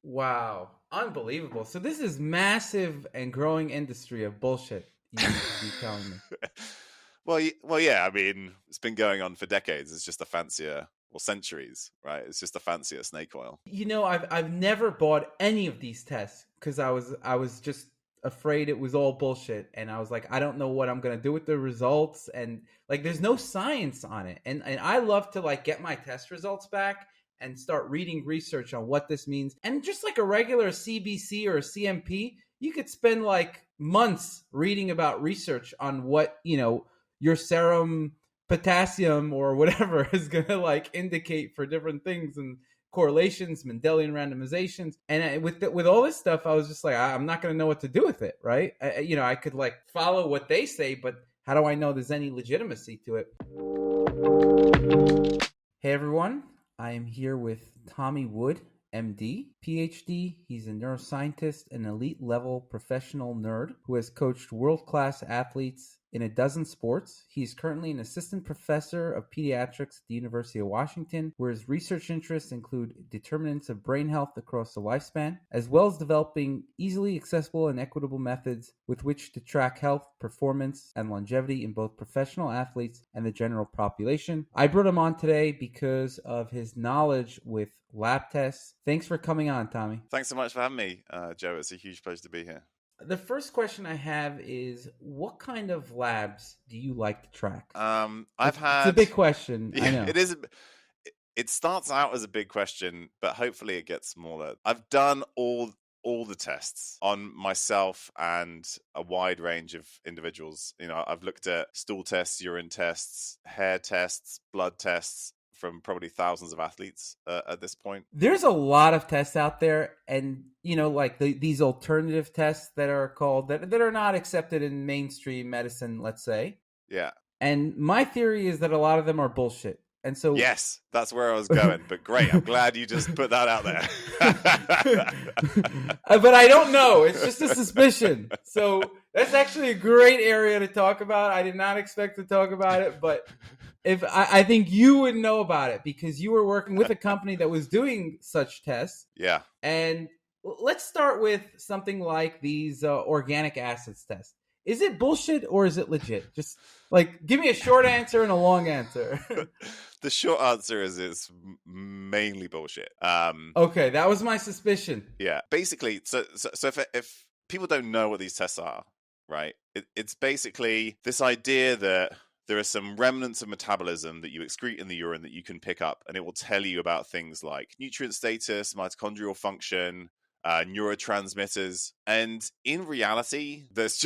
Wow. Unbelievable. So this is massive and growing industry of bullshit you telling me. Well, yeah. I mean, it's been going on for decades. It's just a fancier, or centuries, right? It's just a fancier snake oil. I've never bought any of these tests because I was just afraid it was all bullshit, and I was like, I don't know what I'm gonna do with the results, and like there's no science on it, and I love to like get my test results back and start reading research on what this means, and just like a regular CBC or a CMP, you could spend like months reading about research on what your serum potassium or whatever is going to like indicate for different things and correlations, Mendelian randomizations, and with all this stuff, I was just like, I'm not going to know what to do with it, right? I could like follow what they say, but how do I know there's any legitimacy to it? Hey everyone, I am here with Tommy Wood, MD, Ph.D. He's a neuroscientist, an elite level professional nerd who has coached world-class athletes in a dozen sports. He's currently an assistant professor of pediatrics at the University of Washington, where his research interests include determinants of brain health across the lifespan, as well as developing easily accessible and equitable methods with which to track health, performance, and longevity in both professional athletes and the general population. I brought him on today because of his knowledge with lab tests. Thanks for coming on, Tommy. Thanks so much for having me, Joe. It's a huge pleasure to be here. The first question I have is, what kind of labs do you like to track? It's a big question. Yeah, I know. it is. It starts out as a big question, but hopefully it gets smaller. I've done all the tests on myself and a wide range of individuals. I've looked at stool tests, urine tests, hair tests, blood tests from probably thousands of athletes at this point. There's a lot of tests out there, and like these alternative tests that are called that are not accepted in mainstream medicine, let's say. Yeah. And my theory is that a lot of them are bullshit. And so yes, that's where I was going. But great, I'm glad you just put that out there. But I don't know. It's just a suspicion. So that's actually a great area to talk about. I did not expect to talk about it, but if I think you would know about it because you were working with a company that was doing such tests. Yeah. And let's start with something like these organic acids tests. Is it bullshit or is it legit? Just like give me a short answer and a long answer. The short answer is it's mainly bullshit. Okay, that was my suspicion. Yeah, basically, so if people don't know what these tests are, right? It's basically this idea that there are some remnants of metabolism that you excrete in the urine that you can pick up, and it will tell you about things like nutrient status, mitochondrial function, neurotransmitters. And in reality, it's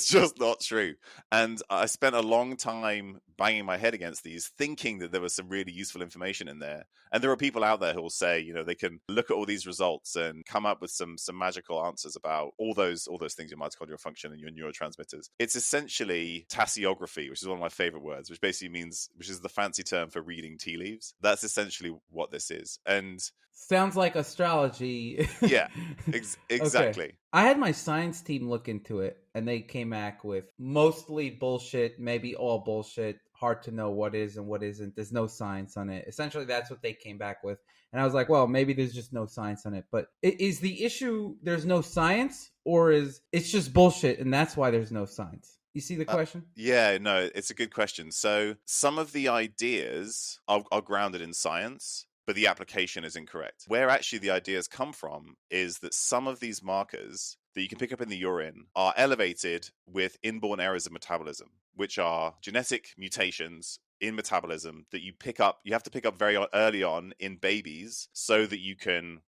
just not true. And I spent a long time banging my head against these, thinking that there was some really useful information in there. And there are people out there who will say, they can look at all these results and come up with some magical answers about all those things, your mitochondrial function and your neurotransmitters. It's essentially tasseography, which is one of my favorite words, which is the fancy term for reading tea leaves. That's essentially what this is. And sounds like astrology. Yeah, exactly. Okay. I had my science team look into it, and they came back with mostly bullshit, maybe all bullshit, hard to know what is and what isn't. There's no science on it. Essentially, that's what they came back with. And I was like, well, maybe there's just no science on it. But is the issue there's no science, or is it's just bullshit, and that's why there's no science? You see the question? Yeah, no, it's a good question. So some of the ideas are grounded in science, but the application is incorrect. Where actually the ideas come from is that some of these markers that you can pick up in the urine are elevated with inborn errors of metabolism, which are genetic mutations in metabolism that you have to pick up very early on in babies so that you can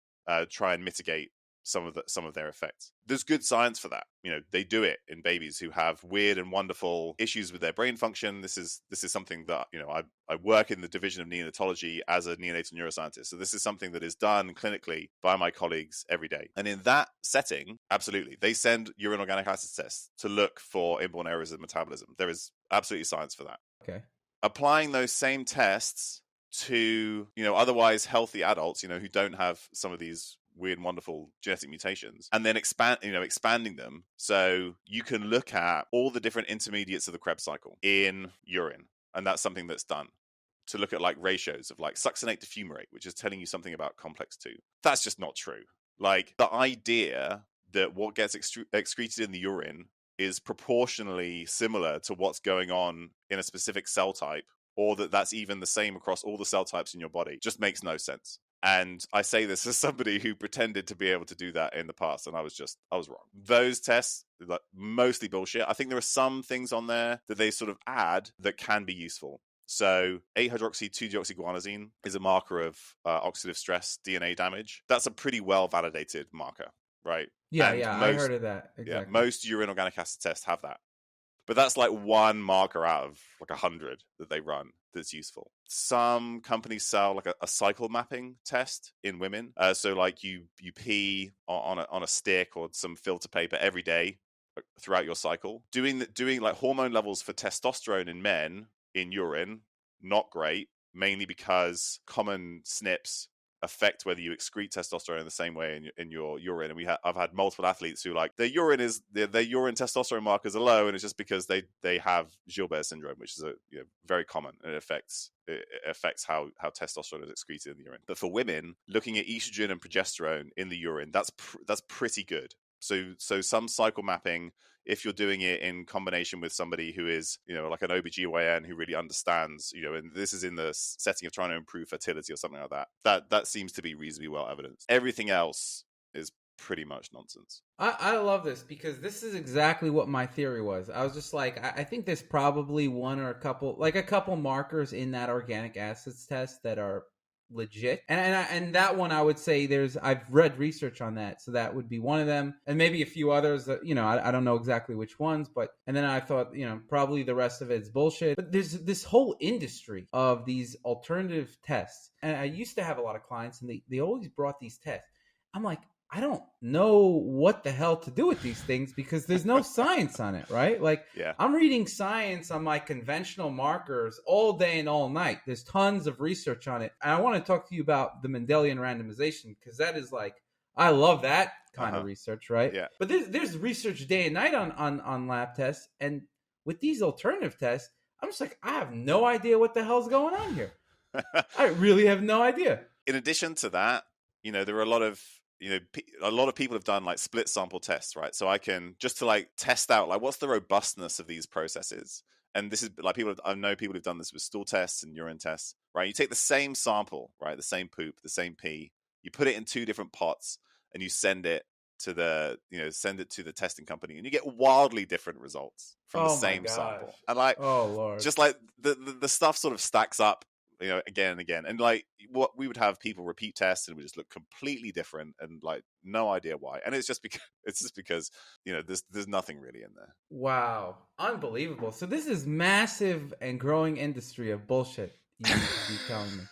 try and mitigate some of their effects. There's good science for that. They do it in babies who have weird and wonderful issues with their brain function. This is something that I work in the division of neonatology as a neonatal neuroscientist. So this is something that is done clinically by my colleagues every day. And in that setting, absolutely, they send urine organic acid tests to look for inborn errors of metabolism. There is absolutely science for that. Okay. Applying those same tests to otherwise healthy adults, who don't have some of these weird and wonderful genetic mutations, and then expanding them so you can look at all the different intermediates of the Krebs cycle in urine. And that's something that's done to look at like ratios of like succinate to fumarate, which is telling you something about complex 2. That's just not true. Like the idea that what gets excreted in the urine is proportionally similar to what's going on in a specific cell type, or that that's even the same across all the cell types in your body, just makes no sense. And I say this as somebody who pretended to be able to do that in the past, and I was wrong. Those tests, like, mostly bullshit. I think there are some things on there that they sort of add that can be useful. So 8-hydroxy-2-deoxyguanosine is a marker of oxidative stress DNA damage. That's a pretty well validated marker, right? Yeah, And yeah, I heard of that. yeah, Exactly. most urine organic acid tests have that. But that's like one marker out of like 100 that they run that's useful. Some companies sell like a cycle mapping test in women. So like you pee on a stick or some filter paper every day throughout your cycle. Doing like hormone levels for testosterone in men in urine, not great, mainly because common SNPs affect whether you excrete testosterone in the same way in your urine. And I've had multiple athletes who like their urine testosterone markers are low, and it's just because they have Gilbert syndrome, which is very common, and it affects how testosterone is excreted in the urine. But for women, looking at estrogen and progesterone in the urine, that's pretty good. So some cycle mapping, if you're doing it in combination with somebody who is, like an OBGYN who really understands, and this is in the setting of trying to improve fertility or something like that, that seems to be reasonably well evidenced. Everything else is pretty much nonsense. I love this because this is exactly what my theory was. I was just like, I think there's probably one or a couple markers in that organic acids test that are legit, and that one I would say I've read research on that, so that would be one of them, and maybe a few others that I don't know exactly which ones, and then I thought probably the rest of it's bullshit. But there's this whole industry of these alternative tests, and I used to have a lot of clients, and they always brought these tests. I'm like, I don't know what the hell to do with these things because there's no science on it, right? Like, yeah. I'm reading science on my conventional markers all day and all night. There's tons of research on it. And I want to talk to you about the Mendelian randomization because that is like, I love that kind of research, right? Yeah. But there's research day and night on lab tests. And with these alternative tests, I'm just like, I have no idea what the hell's going on here. I really have no idea. In addition to that, there are a lot of people have done like split sample tests, right? So I can just to like test out like what's the robustness of these processes. And this is like I know people who've done this with stool tests and urine tests, right? You take the same sample, right? The same poop, the same pee, you put it in two different pots and you send it to the testing company, and you get wildly different results from the same sample. And like, oh Lord, just like the stuff sort of stacks up, again and again. And like what we would have people repeat tests and it would just look completely different and like no idea why. And it's just because there's nothing really in there. Wow. Unbelievable. So this is massive and growing industry of bullshit you telling me.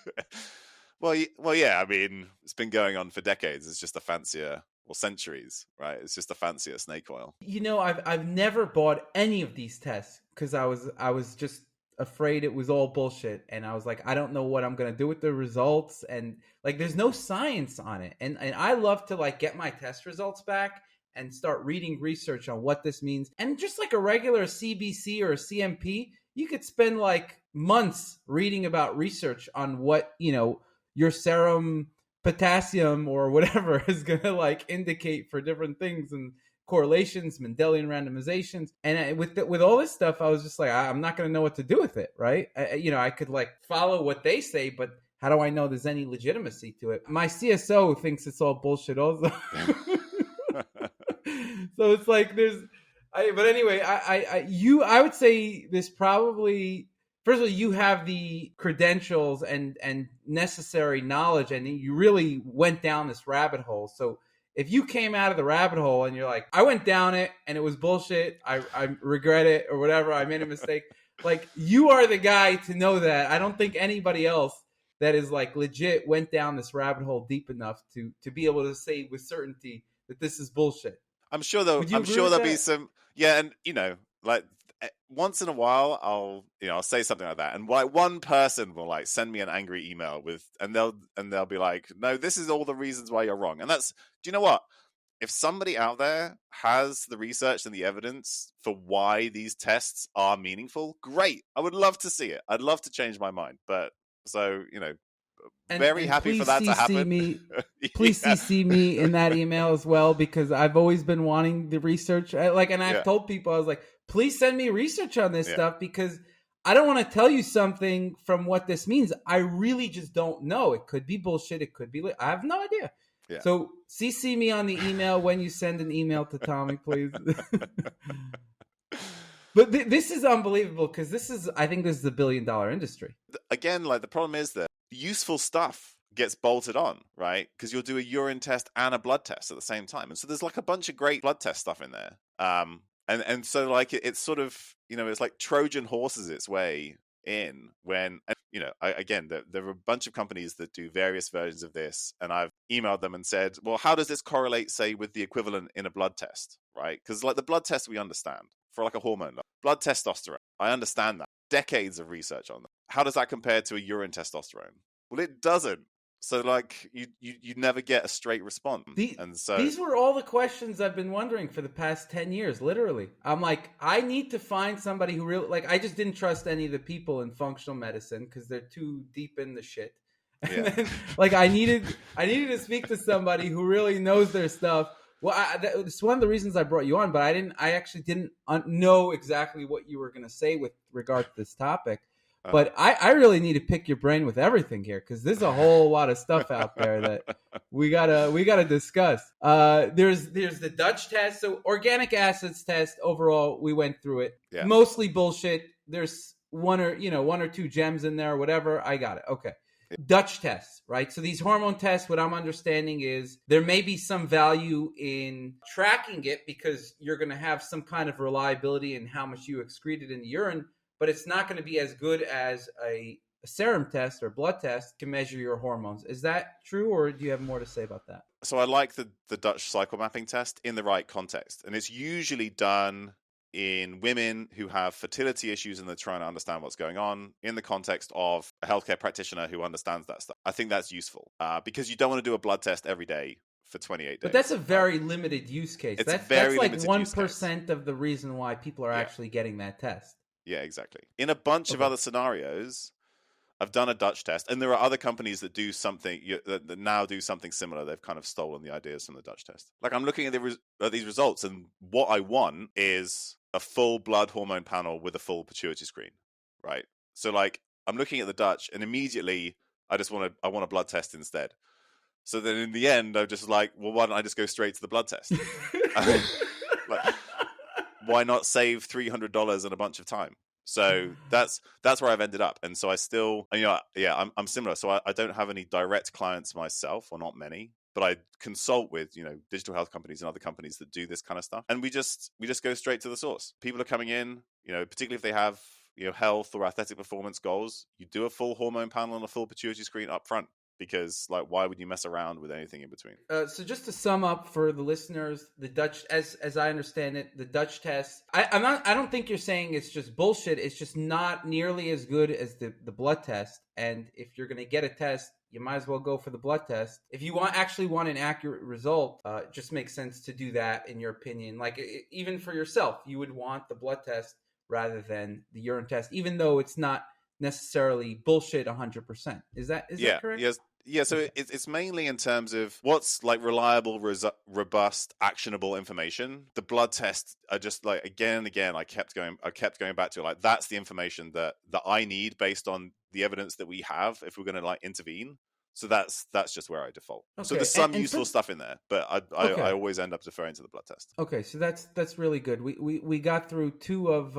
Well, yeah. I mean, it's been going on for decades. It's just a fancier, well, centuries, right? It's just a fancier snake oil. I've never bought any of these tests because I was just afraid it was all bullshit, and I was like, I don't know what I'm gonna do with the results, and like there's no science on it, and I love to like get my test results back and start reading research on what this means. And just like a regular CBC or a CMP, you could spend like months reading about research on what your serum potassium or whatever is gonna like indicate for different things and correlations, Mendelian randomizations, and with all this stuff, I was just like, I'm not going to know what to do with it, right? I could like follow what they say, but how do I know there's any legitimacy to it? My CSO thinks it's all bullshit also. So it's like but anyway, I would say there's probably, first of all, you have the credentials and necessary knowledge, and you really went down this rabbit hole. So if you came out of the rabbit hole and you're like, I went down it and it was bullshit, I regret it or whatever, I made a mistake, like you are the guy to know that. I don't think anybody else that is like legit went down this rabbit hole deep enough to be able to say with certainty that this is bullshit. I'm sure there'll be some, yeah, and like once in a while I'll say something like that, and like one person will like send me an angry email and they'll be like, no, this is all the reasons why you're wrong. And that's, do you know what? If somebody out there has the research and the evidence for why these tests are meaningful, great. I would love to see it. I'd love to change my mind. But so, very And happy for please that to CC happen. me. Please Yeah. CC me in that email as well, because I've always been wanting the research. And I've Yeah. told people, I was like, please send me research on this Yeah. stuff, because I don't want to tell you something from what this means. I really just don't know. It could be bullshit. It could be. I have no idea. Yeah. So CC me on the email when you send an email to Tommy, please. But this is unbelievable, because I think this is $1 billion industry. Again, like the problem is that useful stuff gets bolted on, right? Because you'll do a urine test and a blood test at the same time. And so there's like a bunch of great blood test stuff in there. And so like it's sort of, it's like Trojan horses its way in when, again, there are a bunch of companies that do various versions of this. And I've emailed them and said, well, how does this correlate, say, with the equivalent in a blood test, right? Because like the blood test we understand for like a hormone level. Blood testosterone, I understand that. Decades of research on that. How does that compare to a urine testosterone? Well, it doesn't. So like you never get a straight response. And so these were all the questions I've been wondering for the past 10 years, literally. I'm like, I need to find somebody who really, like, I just didn't trust any of the people in functional medicine because they're too deep in the shit. And then, like, I needed to speak to somebody who really knows their stuff. Well, it's one of the reasons I brought you on, but I actually didn't know exactly what you were going to say with regard to this topic. But I really need to pick your brain with everything here, because there's a whole lot of stuff out there that we gotta discuss. There's the Dutch test, so organic acids test. Overall, we went through it. Yeah. Mostly bullshit. There's one or two gems in there, or whatever. I got it. Okay. Dutch tests, right? So these hormone tests, what I'm understanding is there may be some value in tracking it, because you're going to have some kind of reliability in how much you excreted in the urine, but it's not going to be as good as a serum test or blood test to measure your hormones. Is that true, or do you have more to say about that? So I like the Dutch cycle mapping test in the right context, and it's usually done in women who have fertility issues and they're trying to understand what's going on in the context of a healthcare practitioner who understands that stuff. I think that's useful because you don't want to do a blood test every day for 28 days. But that's a very limited use case. That's like 1% of the reason why people are actually getting that test. Yeah, exactly. In a bunch of other scenarios, I've done a Dutch test, and there are other companies that do something that now do something similar. They've kind of stolen the ideas from the Dutch test. Like I'm looking at these results, and what I want is a full blood hormone panel with a full pituitary screen, right? So like I'm looking at the Dutch, and immediately I want a blood test instead. So then in the end, I'm just like, well, why don't I just go straight to the blood test? Like, why not save $300 and a bunch of time? So that's where I've ended up. And so I still, I'm similar. So I don't have any direct clients myself, or not many, but I consult with, digital health companies and other companies that do this kind of stuff. And we just go straight to the source. People are coming in, particularly if they have, health or athletic performance goals, you do a full hormone panel and a full pituitary screen up front. Because like, why would you mess around with anything in between? So just to sum up for the listeners, the Dutch, as I understand it, the Dutch test, I don't think you're saying it's just bullshit. It's just not nearly as good as the blood test. And if you're going to get a test, you might as well go for the blood test. If you actually want an accurate result, it just makes sense to do that, in your opinion. Like even for yourself, you would want the blood test rather than the urine test, even though it's not necessarily bullshit 100%. Is that correct? Yes. Yeah, so it's mainly in terms of what's like reliable, robust, actionable information. The blood tests are just like, again and again, I kept going back to it. Like, that's the information that I need based on the evidence that we have if we're going to like intervene. So that's just where I default. Okay. So there's some useful stuff in there, but I always end up deferring to the blood test. Okay, so that's really good. We got through two of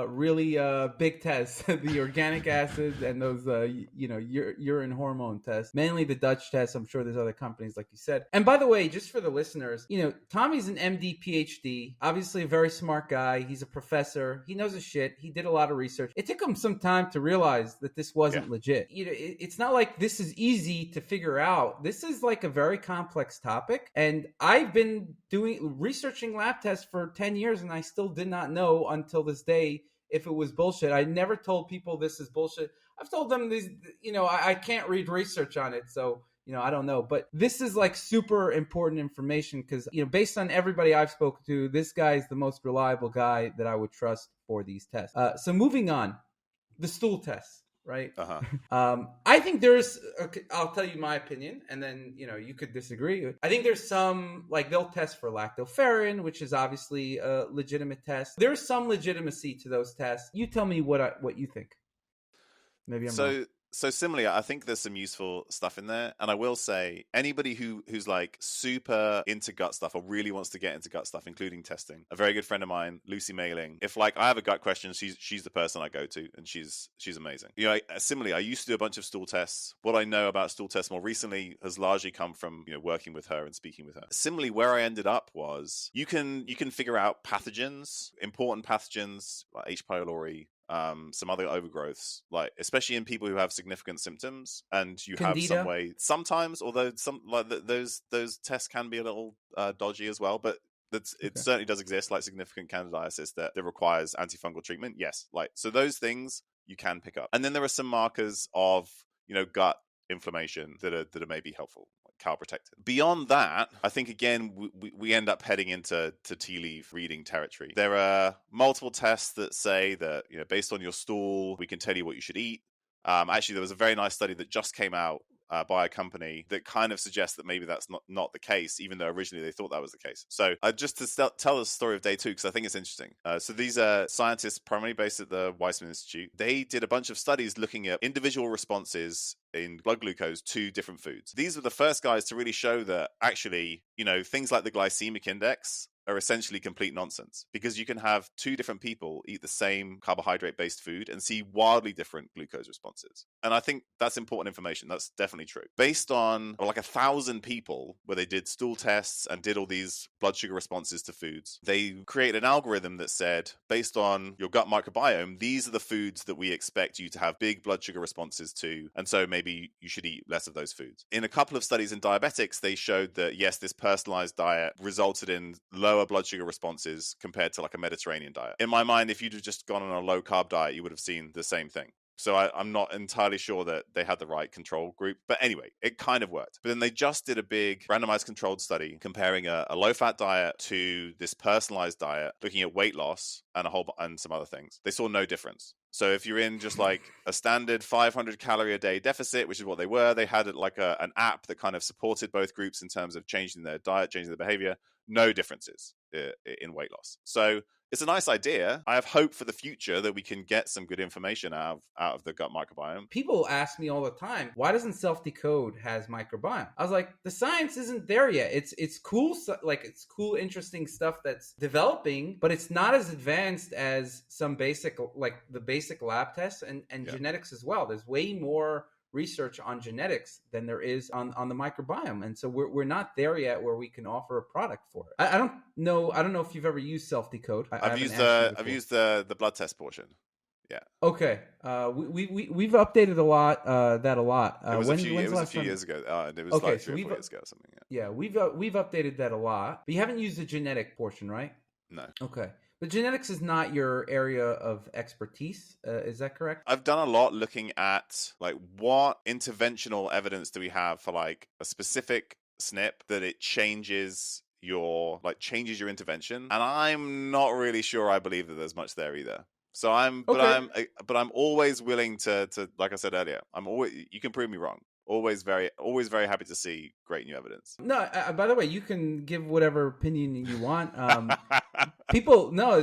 really big tests, the organic acids and those urine hormone tests. Mainly the Dutch test. I'm sure there's other companies, like you said. And by the way, just for the listeners, Tommy's an MD, Ph.D. Obviously a very smart guy. He's a professor. He knows his shit. He did a lot of research. It took him some time to realize that this wasn't legit. It's not like this is easy to figure out. This is like a very complex topic, and I've been researching lab tests for 10 years, and I still did not know until this day if it was bullshit. I never told people this is bullshit. I've told them this, I can't read research on it, so I don't know. But this is like super important information, because based on everybody I've spoken to, this guy is the most reliable guy that I would trust for these tests. So moving on, the stool tests. right? Uh-huh. I think there's, okay, I'll tell you my opinion, and then, you could disagree. I think there's some, like, they'll test for lactoferrin, which is obviously a legitimate test. There's some legitimacy to those tests. You tell me what you think. Maybe I'm wrong. So similarly, I think there's some useful stuff in there, and I will say anybody who's like super into gut stuff or really wants to get into gut stuff, including testing. A very good friend of mine, Lucy Mailing. If like I have a gut question, she's the person I go to, and she's amazing. Similarly, I used to do a bunch of stool tests. What I know about stool tests more recently has largely come from working with her and speaking with her. Similarly, where I ended up was you can figure out pathogens, important pathogens like H. pylori, some other overgrowths, like especially in people who have significant symptoms, and you have some Candida. way sometimes, although some like those tests can be a little dodgy as well, but it Okay. certainly does exist, like significant candidiasis that requires antifungal treatment. Yes, like so those things you can pick up, and then there are some markers of gut inflammation that are maybe helpful, calprotectin. Beyond that, I think again we end up heading into tea leaf reading territory. There are multiple tests that say that based on your stool, we can tell you what you should eat. Actually, there was a very nice study that just came out by a company that kind of suggests that maybe that's not the case, even though originally they thought that was the case. So just to tell the story of day 2, because I think it's interesting. So these are scientists primarily based at the Weizmann Institute. They did a bunch of studies looking at individual responses in blood glucose to different foods. These were the first guys to really show that actually, things like the glycemic index are essentially complete nonsense, because you can have 2 different people eat the same carbohydrate-based food and see wildly different glucose responses. And I think that's important information. That's definitely true. Based on like 1,000 people where they did stool tests and did all these blood sugar responses to foods, they created an algorithm that said, based on your gut microbiome, these are the foods that we expect you to have big blood sugar responses to, and so maybe you should eat less of those foods. In a couple of studies in diabetics, they showed that yes, this personalized diet resulted in lower blood sugar responses compared to like a Mediterranean diet. In my mind, if you'd have just gone on a low carb diet, you would have seen the same thing. So I'm not entirely sure that they had the right control group. But anyway, it kind of worked. But then they just did a big randomized controlled study comparing a low-fat diet to this personalized diet, looking at weight loss and some other things. They saw no difference. So if you're in just like a standard 500 calorie a day deficit, which is what they were, they had like an app that kind of supported both groups in terms of changing their diet, changing their behavior. No differences in weight loss. So it's a nice idea. I have hope for the future that we can get some good information out of the gut microbiome. People ask me all the time, why doesn't Self-Decode has microbiome? I was like, the science isn't there yet. It's cool, like it's cool, interesting stuff that's developing, but it's not as advanced as some basic, like the basic lab tests and genetics as well. There's way more research on genetics than there is on the microbiome, and so we're not there yet where we can offer a product for it. I don't know if you've ever used Self-Decode. I've used the blood test portion. Yeah. Okay. We've updated a lot. That a lot. It was a few years ago. And it was okay, like 3 or 4 years ago or something. Yeah, we've updated that a lot. But you haven't used the genetic portion, right? No. Okay. But genetics is not your area of expertise. Is that correct? I've done a lot looking at like what interventional evidence do we have for like a specific SNP that it changes your intervention, and I'm not really sure I believe that there's much there either. So but I'm always willing to like I said earlier, you can prove me wrong. Always very happy to see great new evidence. No, by the way, you can give whatever opinion you want.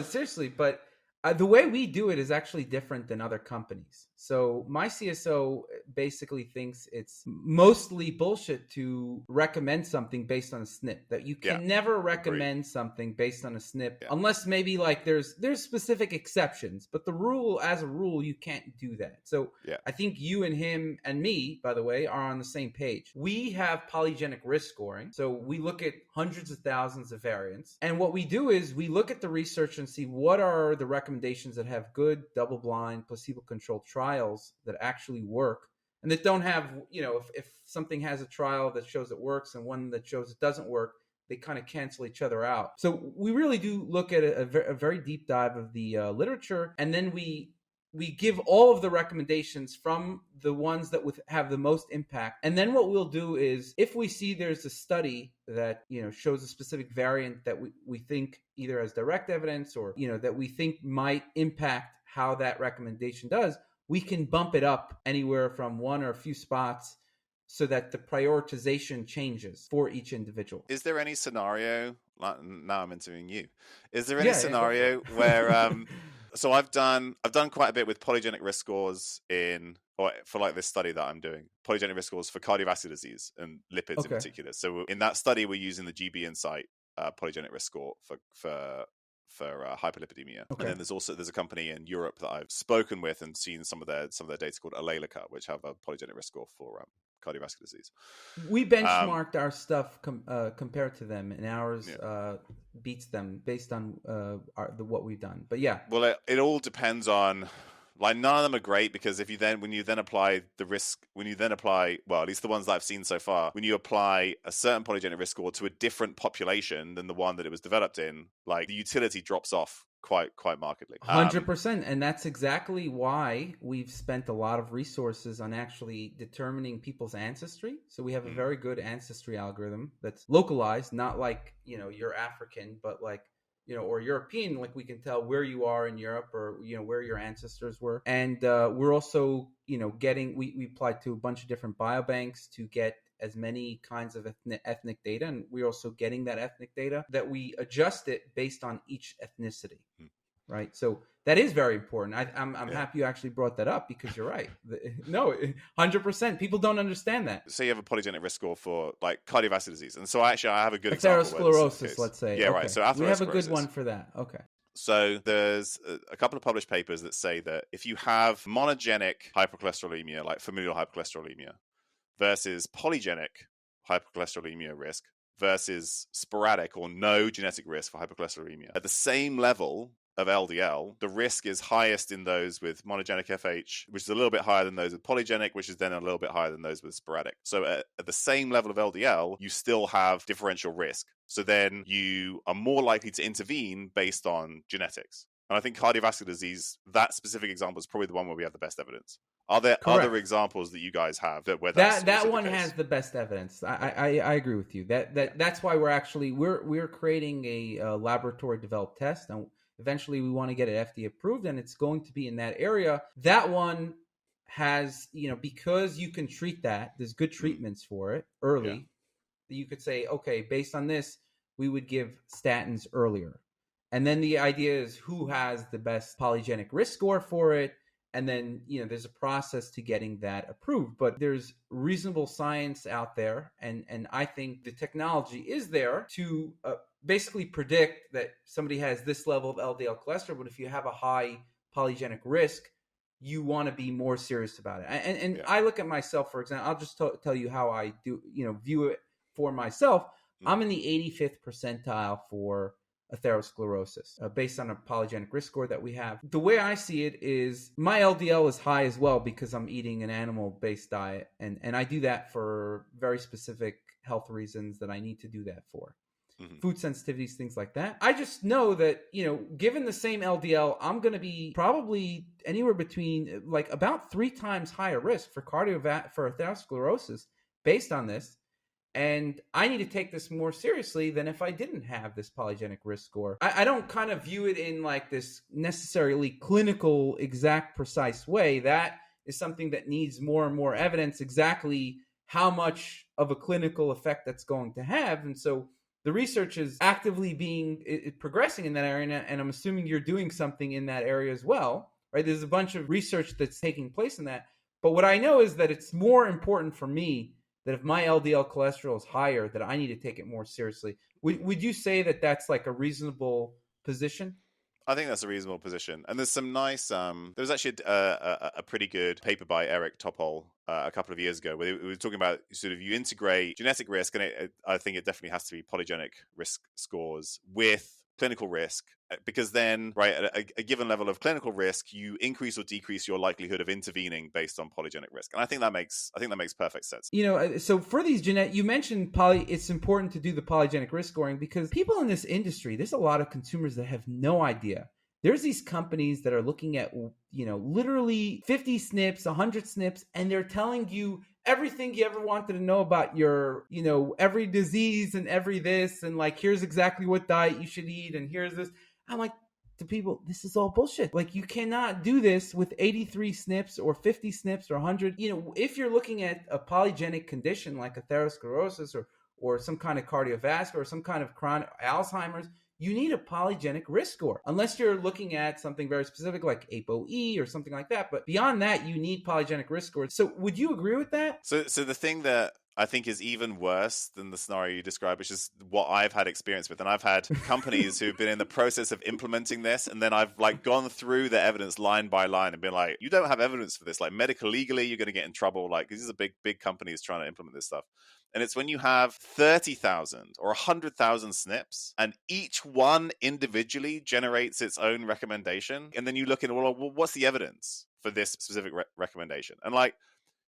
Seriously, but the way we do it is actually different than other companies. So my CSO basically thinks it's mostly bullshit to recommend something based on a SNP. That you can never recommend something based on a SNP unless maybe like there's specific exceptions. But as a rule, you can't do that. So I think you and him and me, by the way, are on the same page. We have polygenic risk scoring. So we look at hundreds of thousands of variants. And what we do is we look at the research and see what are the recommendations that have good double-blind, placebo-controlled trials that actually work, and that don't have, if something has a trial that shows it works and one that shows it doesn't work, they kind of cancel each other out. So we really do look at a very deep dive of the literature, and then we give all of the recommendations from the ones that would have the most impact. And then what we'll do is, if we see there's a study that shows a specific variant that we think either has direct evidence or that we think might impact how that recommendation does, we can bump it up anywhere from one or a few spots so that the prioritization changes for each individual. Is there any scenario, like, now I'm interviewing you, is there any Yeah, go for scenario it. where so I've done quite a bit with polygenic risk scores for like this study that I'm doing, polygenic risk scores for cardiovascular disease and lipids in Okay. particular. So in that study, we're using the GB Insight polygenic risk score for hyperlipidemia. Okay. And then there's a company in Europe that I've spoken with and seen some of their data called Alelica, which have a polygenic risk score for cardiovascular disease. We benchmarked our stuff compared to them, and ours beats them based on what we've done. But yeah, well, it all depends on. Like, none of them are great, because when you then apply the risk, well, at least the ones that I've seen so far, when you apply a certain polygenic risk score to a different population than the one that it was developed in, like, the utility drops off quite markedly. 100%, and that's exactly why we've spent a lot of resources on actually determining people's ancestry. So we have a very good ancestry algorithm that's localized, not like, you're African, but like, or European, like we can tell where you are in Europe, or, where your ancestors were. And we're also, we applied to a bunch of different biobanks to get as many kinds of ethnic data. And we're also getting that ethnic data that we adjust it based on each ethnicity. Right. So that is very important. I'm happy you actually brought that up, because you're right. No, 100%. People don't understand that. So you have a polygenic risk score for like cardiovascular disease. And so I have a good example. Atherosclerosis, let's say. Yeah, okay. right. So atherosclerosis. We have a good one for that. Okay. So there's a couple of published papers that say that if you have monogenic hypercholesterolemia, like familial hypercholesterolemia, versus polygenic hypercholesterolemia risk versus sporadic or no genetic risk for hypercholesterolemia, at the same level of LDL, the risk is highest in those with monogenic FH, which is a little bit higher than those with polygenic, which is then a little bit higher than those with sporadic. So at the same level of LDL, you still have differential risk. So then you are more likely to intervene based on genetics. And I think cardiovascular disease, that specific example, is probably the one where we have the best evidence. Are there other examples that you guys have where that one has the best evidence? I agree with you. That's why we're creating a laboratory developed test, and eventually we want to get it FDA approved, and it's going to be in that area. That one has, because you can treat that, there's good treatments for it early. Yeah. You could say, okay, based on this, we would give statins earlier. And then the idea is who has the best polygenic risk score for it. And then, there's a process to getting that approved. But there's reasonable science out there. And I think the technology is there to basically predict that somebody has this level of LDL cholesterol. But if you have a high polygenic risk, you want to be more serious about it. And I look at myself, for example, I'll just tell you how I do, view it for myself. I'm in the 85th percentile for atherosclerosis based on a polygenic risk score that we have. The way I see it is my LDL is high as well because I'm eating an animal-based diet. And I do that for very specific health reasons that I need to do that for. Food sensitivities, things like that. I just know that, given the same LDL, I'm going to be probably anywhere between like about 3 times higher risk for atherosclerosis based on this. And I need to take this more seriously than if I didn't have this polygenic risk score. I don't kind of view it in like this necessarily clinical, exact, precise way. That is something that needs more and more evidence exactly how much of a clinical effect that's going to have. And so the research is actively progressing in that area. And I'm assuming you're doing something in that area as well, right? There's a bunch of research that's taking place in that. But what I know is that it's more important for me that if my LDL cholesterol is higher, that I need to take it more seriously. Would you say that that's like a reasonable position? I think that's a reasonable position. And there's some nice, there was actually a pretty good paper by Eric Topol a couple of years ago, where we were talking about sort of you integrate genetic risk, and I think it definitely has to be polygenic risk scores with clinical risk, because then, right, at a given level of clinical risk, you increase or decrease your likelihood of intervening based on polygenic risk. And I think that makes perfect sense. So for these you mentioned it's important to do the polygenic risk scoring because people in this industry, there's a lot of consumers that have no idea. There's these companies that are looking at, literally 50 SNPs, 100 SNPs, and they're telling you everything you ever wanted to know about your, every disease and every this, and like, here's exactly what diet you should eat, and here's this. I'm like, to people, this is all bullshit. Like, you cannot do this with 83 SNPs or 50 SNPs or 100. If you're looking at a polygenic condition like atherosclerosis or some kind of cardiovascular or some kind of chronic Alzheimer's, you need a polygenic risk score, unless you're looking at something very specific like ApoE or something like that. But beyond that, you need polygenic risk scores. So would you agree with that? So the thing that I think is even worse than the scenario you described, which is what I've had experience with. And I've had companies who've been in the process of implementing this, and then I've like gone through the evidence line by line and been like, you don't have evidence for this. Like, medical legally, you're going to get in trouble. Like, these are big companies trying to implement this stuff. And it's when you have 30,000 or 100,000 SNPs, and each one individually generates its own recommendation. And then you look at, well, what's the evidence for this specific recommendation? And like,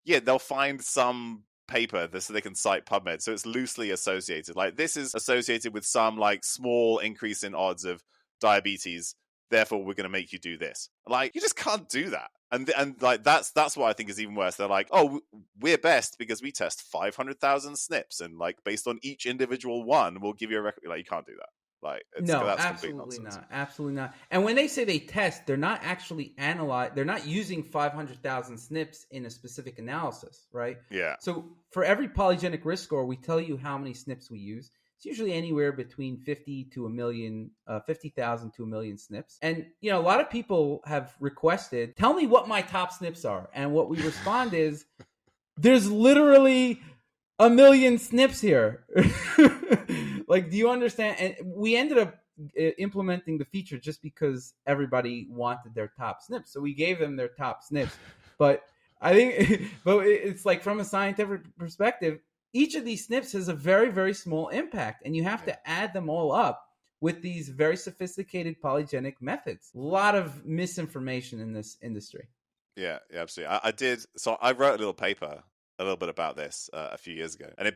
yeah, they'll find some paper so they can cite PubMed. So it's loosely associated. Like, this is associated with some like small increase in odds of diabetes. Therefore, we're going to make you do this. Like, you just can't do that. And like, that's what I think is even worse. They're like, oh, we're best because we test 500,000 SNPs, and like, based on each individual one, we'll give you a record. Like, you can't do that. Like, no, that's absolutely not. Absolutely not. And when they say they test, they're not actually analyze. They're not using 500,000 SNPs in a specific analysis, right? Yeah. So for every polygenic risk score, we tell you how many SNPs we use. It's usually anywhere between 50,000 to 1 million SNPs. And, a lot of people have requested, tell me what my top SNPs are. And what we respond is, there's literally 1 million SNPs here. Like, do you understand? And we ended up implementing the feature just because everybody wanted their top SNPs. So we gave them their top SNPs. But I think, it's like, from a scientific perspective, each of these SNPs has a very, very small impact, and you have to add them all up with these very sophisticated polygenic methods. A lot of misinformation in this industry. Yeah, absolutely. I did. So I wrote a little paper, a little bit about this a few years ago, and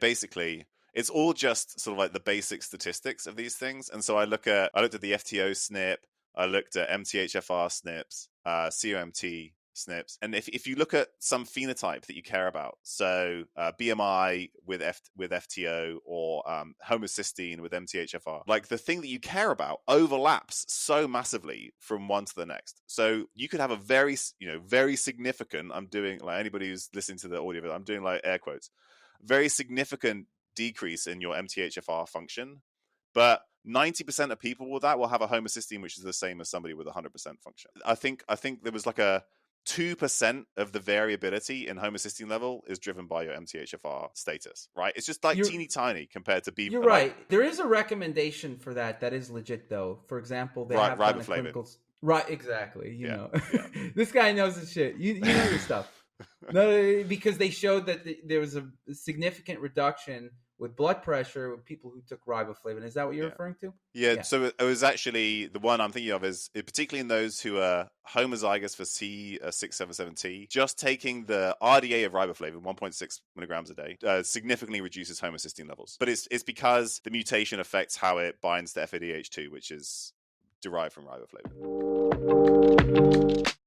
it's all just sort of like the basic statistics of these things. And so I looked at the FTO SNP, I looked at MTHFR SNPs, COMT SNPs, and if you look at some phenotype that you care about, so BMI with FTO or homocysteine with MTHFR, like, the thing that you care about overlaps so massively from one to the next. So you could have a very significant, I'm doing, like, anybody who's listening to the audio, I'm doing like air quotes, very significant decrease in your MTHFR function, but 90% of people with that will have a homocysteine which is the same as somebody with 100% function. I think there was like a 2% of the variability in homocysteine level is driven by your MTHFR status, right? It's just like teeny tiny compared to You're right. There is a recommendation for that is legit, though. For example, they have done a clinical... Right, exactly. You know. This guy knows his shit. You know your stuff. No, because they showed that there was a significant reduction with blood pressure with people who took riboflavin. Is that what you're referring to? Yeah, so it was actually, the one I'm thinking of is particularly in those who are homozygous for C677T, just taking the RDA of riboflavin, 1.6 milligrams a day, significantly reduces homocysteine levels. But it's because the mutation affects how it binds to FADH2, which is derived from riboflavin.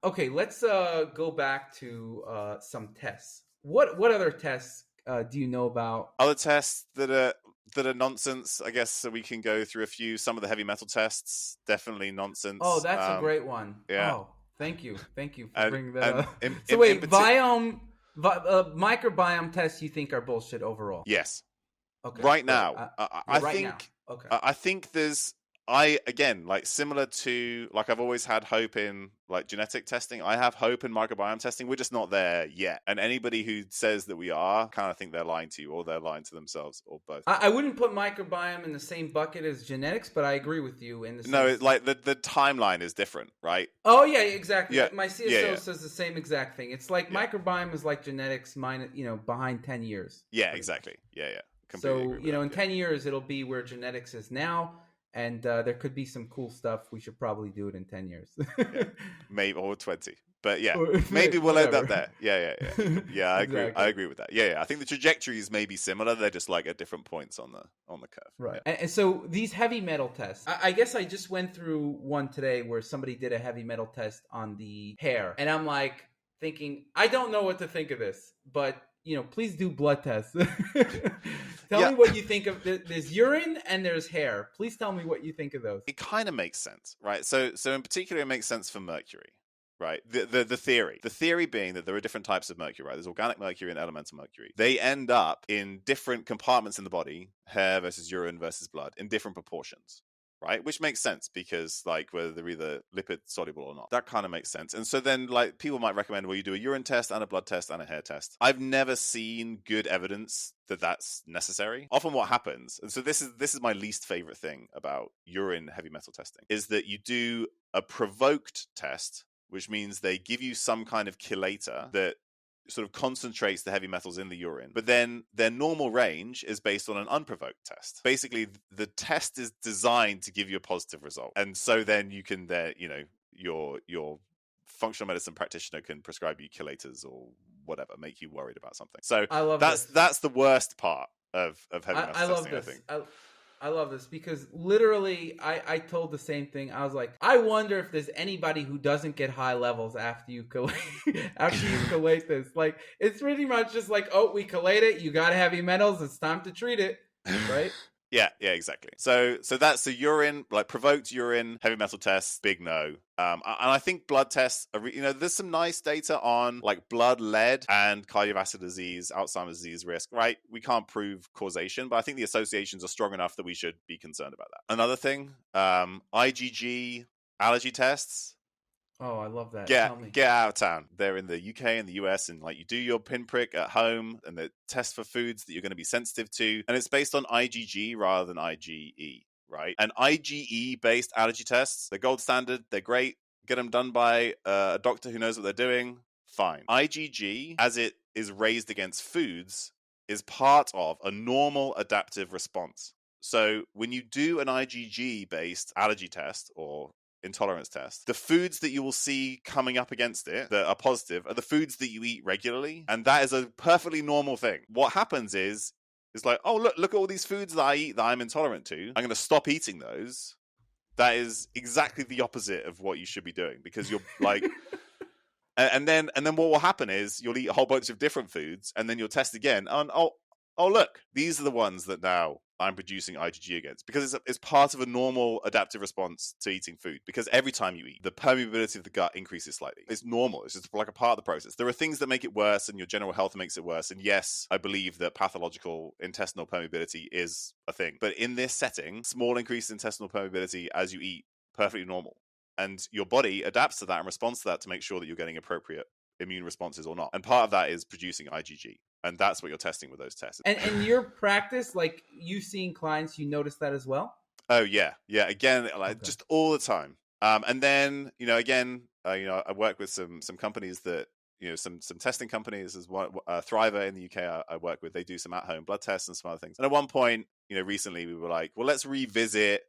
Okay, let's go back to some tests. What other tests do you know about? Other tests that are nonsense, I guess. So we can go through a few. Some of the heavy metal tests, definitely nonsense. Oh, that's a great one. Yeah. Oh, thank you for bringing that up. Microbiome tests you think are bullshit overall? Yes. Okay. Right now, I think there's. Again, like, similar to, like, I've always had hope in, like, genetic testing. I have hope in microbiome testing. We're just not there yet. And anybody who says that we are, kind of think they're lying to you, or they're lying to themselves, or both. I wouldn't put microbiome in the same bucket as genetics, but I agree with you in the sense... No, like, the timeline is different, right? Oh, yeah, exactly. Yeah. My CSO says the same exact thing. It's like microbiome is like genetics behind 10 years. Yeah, exactly. Yeah. So, in 10 years, it'll be where genetics is now. And there could be some cool stuff. We should probably do it in 10 years. Maybe, or 20. But yeah, maybe we'll end up there. Yeah. Yeah, I agree. Exactly. I agree with that. Yeah. I think the trajectories may be similar. They're just like at different points on the curve. Right. Yeah. And so these heavy metal tests, I guess I just went through one today where somebody did a heavy metal test on the hair. And I'm like thinking, I don't know what to think of this, but please do blood tests. Tell Yeah. me what you think of. There's urine and there's hair. Please tell me what you think of those. It kind of makes sense, right? So in particular, it makes sense for mercury, right? The theory being that there are different types of mercury, right? There's organic mercury and elemental mercury. They end up in different compartments in the body, hair versus urine versus blood, in different proportions. Right, which makes sense because like whether they're either lipid soluble or not, that kind of makes sense. And so then like people might recommend, well, you do a urine test and a blood test and a hair test. I've never seen good evidence that that's necessary. Often what happens, and so this is my least favorite thing about urine heavy metal testing, is that you do a provoked test, which means they give you some kind of chelator that sort of concentrates the heavy metals in the urine, but then their normal range is based on an unprovoked test. Basically, the test is designed to give you a positive result, and so then you can your functional medicine practitioner can prescribe you chelators or whatever, make you worried about something. So I love that's the worst part of heavy metal I love testing. this. I think. I love this because literally I told the same thing. I was like, I wonder if there's anybody who doesn't get high levels after you collate this. Like, it's pretty much just like, oh, we collate it. You got heavy metals. It's time to treat it, right? Yeah, exactly. So that's the urine, like provoked urine, heavy metal tests, big no. And I think blood tests are, there's some nice data on like blood lead and cardiovascular disease, Alzheimer's disease risk, right? We can't prove causation, but I think the associations are strong enough that we should be concerned about that. Another thing, IgG allergy tests. Oh, I love that. Get Tell me. out of town. They're in the UK and the US, and like you do your pinprick at home, and they test for foods that you're going to be sensitive to, and it's based on IgG rather than IgE, right? And IgE-based allergy tests, they're gold standard. They're great. Get them done by a doctor who knows what they're doing. Fine. IgG, as it is raised against foods, is part of a normal adaptive response. So when you do an IgG-based allergy test or intolerance test, the foods that you will see coming up against it that are positive are the foods that you eat regularly, and that is a perfectly normal thing. What happens is it's like, oh, look at all these foods that I eat that I'm intolerant to. I'm going to stop eating those. That is exactly the opposite of what you should be doing, because you're like and then what will happen is you'll eat a whole bunch of different foods, and then you'll test again, and oh look, these are the ones that now I'm producing IgG against, because it's part of a normal adaptive response to eating food. Because every time you eat, the permeability of the gut increases slightly. It's normal. It's just like a part of the process. There are things that make it worse, and your general health makes it worse. And yes, I believe that pathological intestinal permeability is a thing. But in this setting, small increase in intestinal permeability as you eat, perfectly normal. And your body adapts to that and responds to that to make sure that you're getting appropriate immune responses or not. And part of that is producing IgG. And that's what you're testing with those tests. And in your practice, like you seeing clients, you notice that as well? Oh, yeah. Again, like just all the time. And then, again, I work with some companies that, some testing companies. As one, Thriver in the UK I work with. They do some at-home blood tests and some other things. And at one point, recently we were like, well, let's revisit,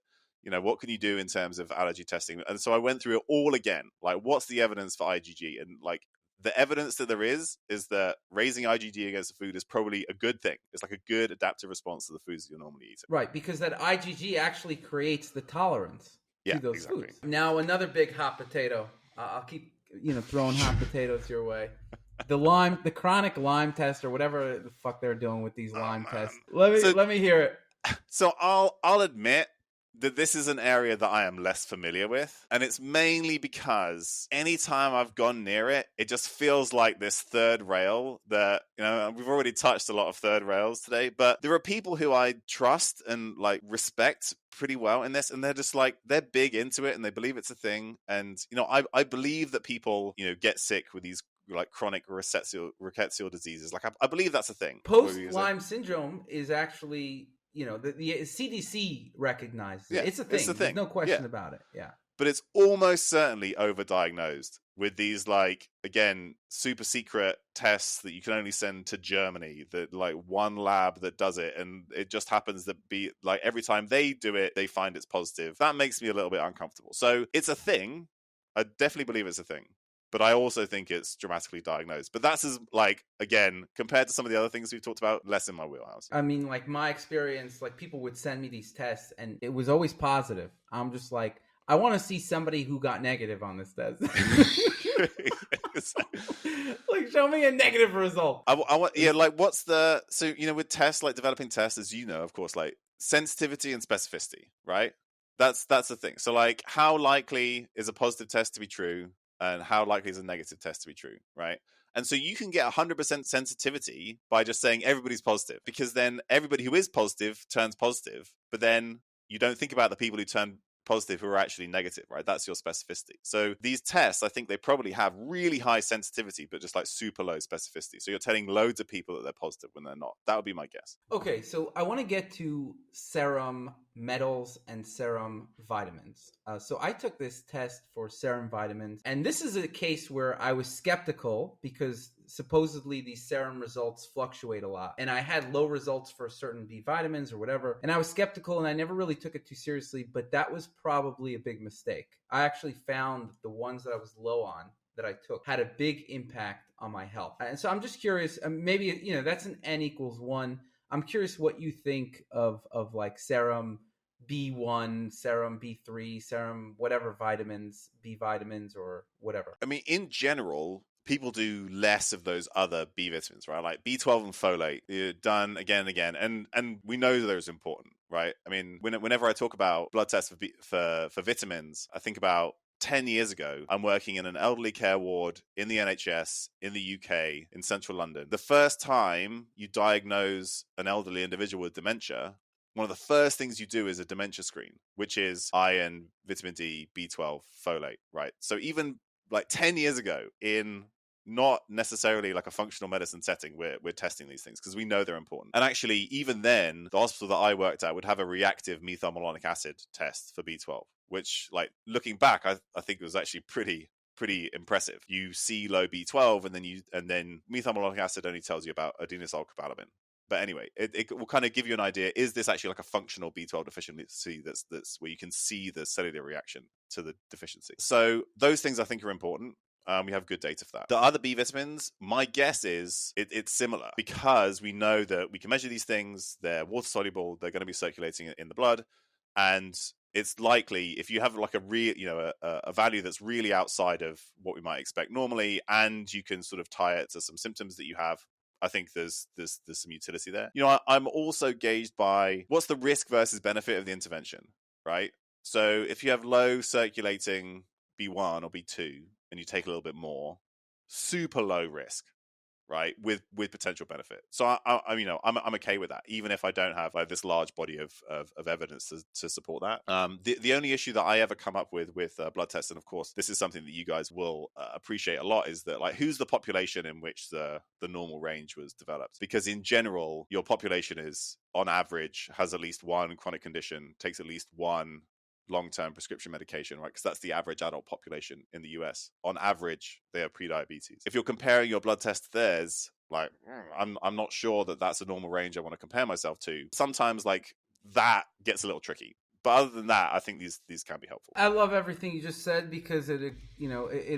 what can you do in terms of allergy testing? And so I went through it all again. Like, what's the evidence for IgG? And like, the evidence that there is that raising IgG against the food is probably a good thing. It's like a good adaptive response to the foods that you're normally eating. Right, because that IgG actually creates the tolerance to those foods. Now, another big hot potato. I'll keep throwing hot potatoes your way. The chronic Lyme test, or whatever the fuck they're doing with these Lyme tests. Let me hear it. So I'll admit that this is an area that I am less familiar with. And it's mainly because anytime I've gone near it, it just feels like this third rail that, we've already touched a lot of third rails today, but there are people who I trust and like respect pretty well in this, and they're just like, they're big into it and they believe it's a thing. And, I believe that people, get sick with these like chronic rickettsial diseases. Like I believe that's a thing. Post-Lyme syndrome is actually... the CDC recognizes it. It's a thing. There's no question about it. Yeah. But it's almost certainly overdiagnosed with these, like, again, super secret tests that you can only send to Germany, that like one lab that does it. And it just happens to be like every time they do it, they find it's positive. That makes me a little bit uncomfortable. So it's a thing. I definitely believe it's a thing. But I also think it's dramatically diagnosed. But that's as, like, again, compared to some of the other things we've talked about, less in my wheelhouse. I mean, like, my experience, like, people would send me these tests, and it was always positive. I'm just like, I want to see somebody who got negative on this test. Like, show me a negative result. I want, yeah, like what's the, so, with tests, like developing tests, as of course, like sensitivity and specificity, right? That's the thing. So like, how likely is a positive test to be true, and how likely is a negative test to be true, right? And so you can get 100% sensitivity by just saying everybody's positive, because then everybody who is positive turns positive, but then you don't think about the people who turn positive who are actually negative, right? That's your specificity. So these tests, I think they probably have really high sensitivity, but just like super low specificity. So you're telling loads of people that they're positive when they're not. That would be my guess. Okay, so I want to get to serum metals and serum vitamins. So I took this test for serum vitamins, and this is a case where I was skeptical because supposedly these serum results fluctuate a lot, and I had low results for certain B vitamins or whatever, and I was skeptical and I never really took it too seriously, but that was probably a big mistake. I actually found the ones that I was low on that I took had a big impact on my health. And so I'm just curious, maybe, that's an N equals 1. I'm curious what you think of like serum B1, serum B3, serum whatever vitamins, B vitamins or whatever. I mean, in general, people do less of those other B vitamins, right? Like B12 and folate, you're done again and again. And we know those are important, right? I mean, whenever I talk about blood tests for vitamins, I think about 10 years ago, I'm working in an elderly care ward in the NHS in the UK in central London. The first time you diagnose an elderly individual with dementia, one of the first things you do is a dementia screen, which is iron, vitamin D, B12, folate, right? So even like 10 years ago, in not necessarily like a functional medicine setting, we're testing these things because we know they're important. And actually, even then, the hospital that I worked at would have a reactive methylmalonic acid test for B12, which, like, looking back, I think it was actually pretty impressive. You see low B12, and then methylmalonic acid only tells you about adenosylcobalamin. But anyway, it will kind of give you an idea. Is this actually like a functional B12 deficiency that's where you can see the cellular reaction to the deficiency? So those things I think are important. We have good data for that. The other B vitamins, my guess is it's similar, because we know that we can measure these things. They're water soluble. They're going to be circulating in the blood. And it's likely, if you have like a value that's really outside of what we might expect normally, and you can sort of tie it to some symptoms that you have, I think there's some utility there. I'm also gauged by what's the risk versus benefit of the intervention, right? So if you have low circulating B1 or B2 and you take a little bit more, super low risk, right, with potential benefit. So I'm okay with that, even if I don't have like this large body of evidence to support that. The only issue that I ever come up with blood tests, and of course this is something that you guys will appreciate a lot, is that, like, who's the population in which the normal range was developed? Because in general, your population is, on average, has at least one chronic condition, takes at least one long-term prescription medication, right? Because that's the average adult population in the US. On average, they have pre-diabetes. If you're comparing your blood test to theirs, like, I'm not sure that that's a normal range I want to compare myself to. Sometimes, like, that gets a little tricky. But other than that, I think these can be helpful. I love everything you just said, because it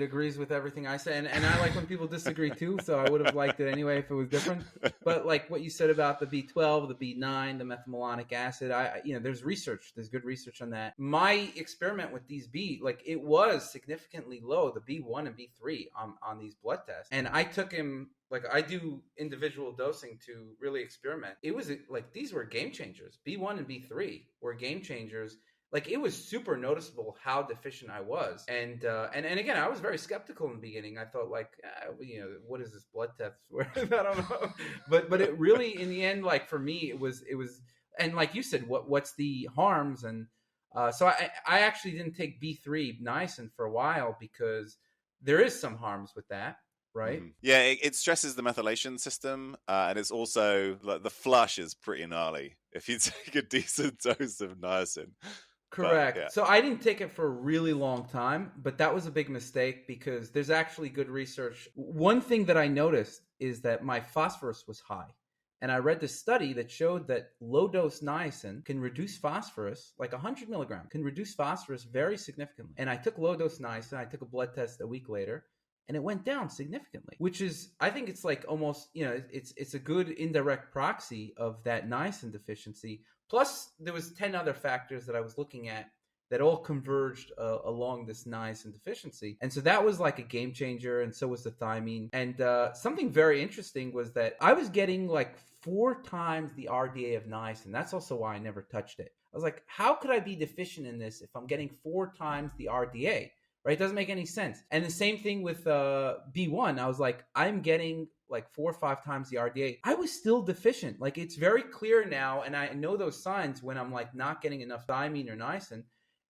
agrees with everything I say, and I like when people disagree too. So I would have liked it anyway if it was different. But like what you said about the B12, the B9, the methylmalonic acid, there's good research on that. My experiment with these it was significantly low, the B1 and B3 on these blood tests, and I took him. Like, I do individual dosing to really experiment. It was like, these were game changers. B1 and B3 were game changers. Like, it was super noticeable how deficient I was. And again, I was very skeptical in the beginning. I thought, like, what is this blood test? I don't know. But it really, in the end, like, for me, it was, and like you said, what's the harms? And so I actually didn't take B3 niacin for a while, because there is some harms with that. Right. Mm-hmm. Yeah, it stresses the methylation system, and it's also, like, the flush is pretty gnarly if you take a decent dose of niacin. Correct. But, yeah. So I didn't take it for a really long time, but that was a big mistake, because there's actually good research. One thing that I noticed is that my phosphorus was high. And I read this study that showed that low-dose niacin can reduce phosphorus, like 100 milligrams, can reduce phosphorus very significantly. And I took low-dose niacin. I took a blood test a week later, and it went down significantly, which is, I think it's like almost, it's a good indirect proxy of that niacin deficiency. Plus, there was 10 other factors that I was looking at that all converged along this niacin deficiency. And so that was like a game changer. And so was the thiamine. And something very interesting was that I was getting like 4 times the RDA of niacin. That's also why I never touched it. I was like, how could I be deficient in this if I'm getting 4 times the RDA? Right? It doesn't make any sense. And the same thing with B1. I was like, I'm getting like 4 or 5 times the RDA. I was still deficient. Like, it's very clear now, and I know those signs when I'm like not getting enough thiamine or niacin.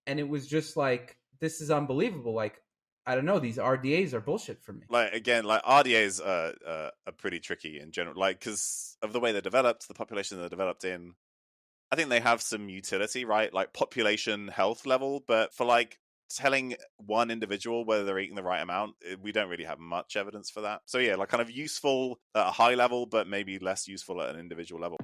And it was just like, this is unbelievable. Like, I don't know, these RDAs are bullshit for me. Like, again, like RDAs are pretty tricky in general, like, because of the way they're developed, the population they're developed in. I think they have some utility, right? Like population health level, but for like telling one individual whether they're eating the right amount, we don't really have much evidence for that. So yeah, like kind of useful at a high level, but maybe less useful at an individual level.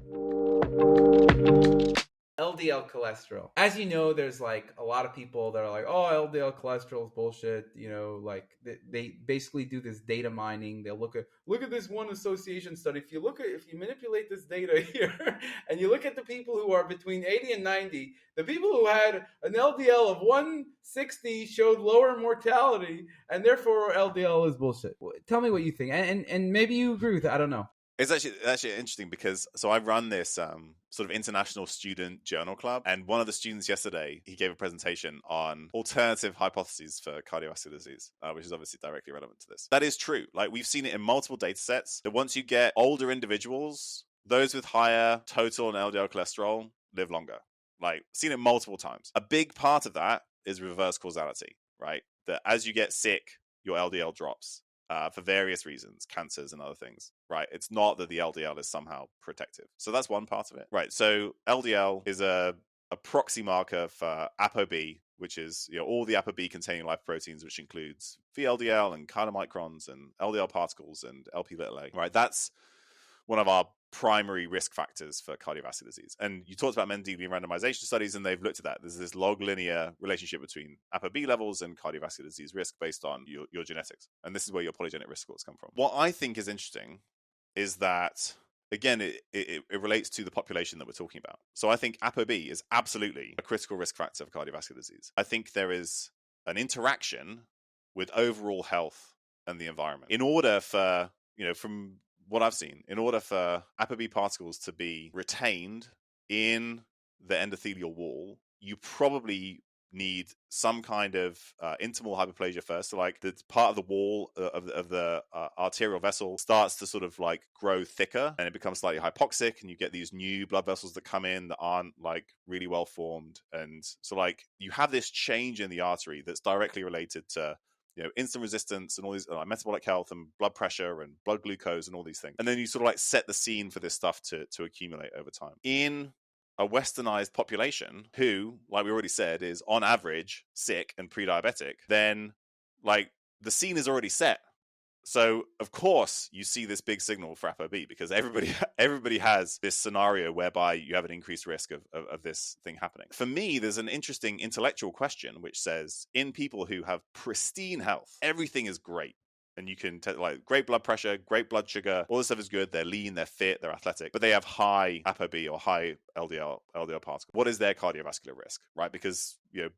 LDL cholesterol. As you know, there's like a lot of people that are like, oh, LDL cholesterol is bullshit. You know, like they basically do this data mining. They'll look at this one association study. If you manipulate this data here and you look at the people who are between 80 and 90, the people who had an LDL of 160 showed lower mortality, and therefore LDL is bullshit. Tell me what you think, and maybe you agree with it. I don't know. It's actually interesting because I run this sort of international student journal club, and one of the students yesterday, he gave a presentation on alternative hypotheses for cardiovascular disease, which is obviously directly relevant to this. That is true. Like, we've seen it in multiple data sets that once you get older individuals, those with higher total and LDL cholesterol live longer. Like, seen it multiple times. A big part of that is reverse causality, right? That as you get sick, your LDL drops. For various reasons, cancers and other things, right? It's not that the LDL is somehow protective. So that's one part of it, right? So LDL is a proxy marker for ApoB, which is, you know, all the ApoB containing lipoproteins, which includes VLDL and chylomicrons and LDL particles and LP-little-a, right? That's one of our primary risk factors for cardiovascular disease. And you talked about Mendelian randomization studies, and they've looked at that. There's this log linear relationship between ApoB levels and cardiovascular disease risk based on your genetics. And this is where your polygenic risk scores come from. What I think is interesting is that, again, it relates to the population that we're talking about. So I think ApoB is absolutely a critical risk factor for cardiovascular disease. I think there is an interaction with overall health and the environment. In order for, you know, from what I've seen, in order for ApoB particles to be retained in the endothelial wall, you probably need some kind of intimal hyperplasia first. So like the part of the wall of the arterial vessel starts to sort of like grow thicker, and it becomes slightly hypoxic, and you get these new blood vessels that come in that aren't like really well formed. And so like you have this change in the artery that's directly related to, you know, insulin resistance and all these metabolic health and blood pressure and blood glucose and all these things. And then you sort of like set the scene for this stuff to accumulate over time. In a westernized population who, like we already said, is on average sick and pre-diabetic, then like the scene is already set. So of course you see this big signal for ApoB because everybody has this scenario whereby you have an increased risk of this thing happening. For me, there's an interesting intellectual question which says, in people who have pristine health, everything is great. And you can like great blood pressure, great blood sugar, all this stuff is good. They're lean, they're fit, they're athletic, but they have high ApoB or high LDL particles. What is their cardiovascular risk, right? Because, you know,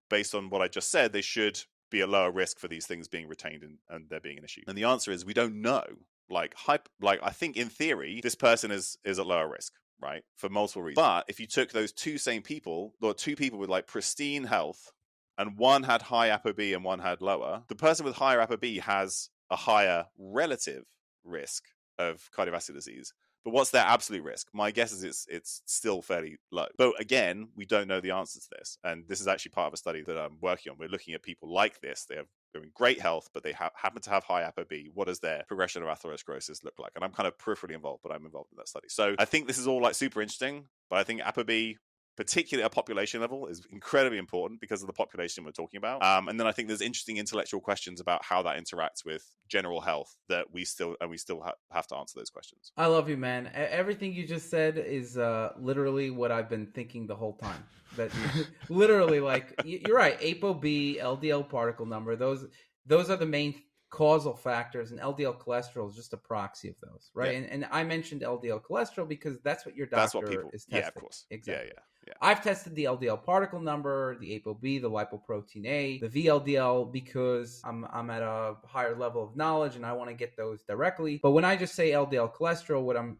based on what I just said, they should be at lower risk for these things being retained and there being an issue. And the answer is we don't know. Like I think in theory, this person is at lower risk, right? For multiple reasons. But if you took those two same people, or two people with like pristine health, and one had high ApoB and one had lower, the person with higher ApoB has a higher relative risk of cardiovascular disease. But what's their absolute risk? My guess is it's still fairly low. But again, we don't know the answer to this. And this is actually part of a study that I'm working on. We're looking at people like this. They're in great health, but they happen to have high ApoB. What does their progression of atherosclerosis look like? And I'm kind of peripherally involved, but I'm involved in that study. So I think this is all like super interesting, but I think ApoB, particularly at population level, is incredibly important because of the population we're talking about. And then I think there's interesting intellectual questions about how that interacts with general health that we still have to answer those questions. I love you, man. Everything you just said is literally what I've been thinking the whole time. That literally, like, you're right. ApoB, LDL particle number, those are the main causal factors, and LDL cholesterol is just a proxy of those, right? Yeah. And I mentioned LDL cholesterol because that's what your doctor is testing. Yeah, of course. Exactly. Yeah. Yeah. I've tested the LDL particle number, the ApoB, the lipoprotein A, the VLDL, because I'm at a higher level of knowledge and I want to get those directly. But when I just say LDL cholesterol, what I'm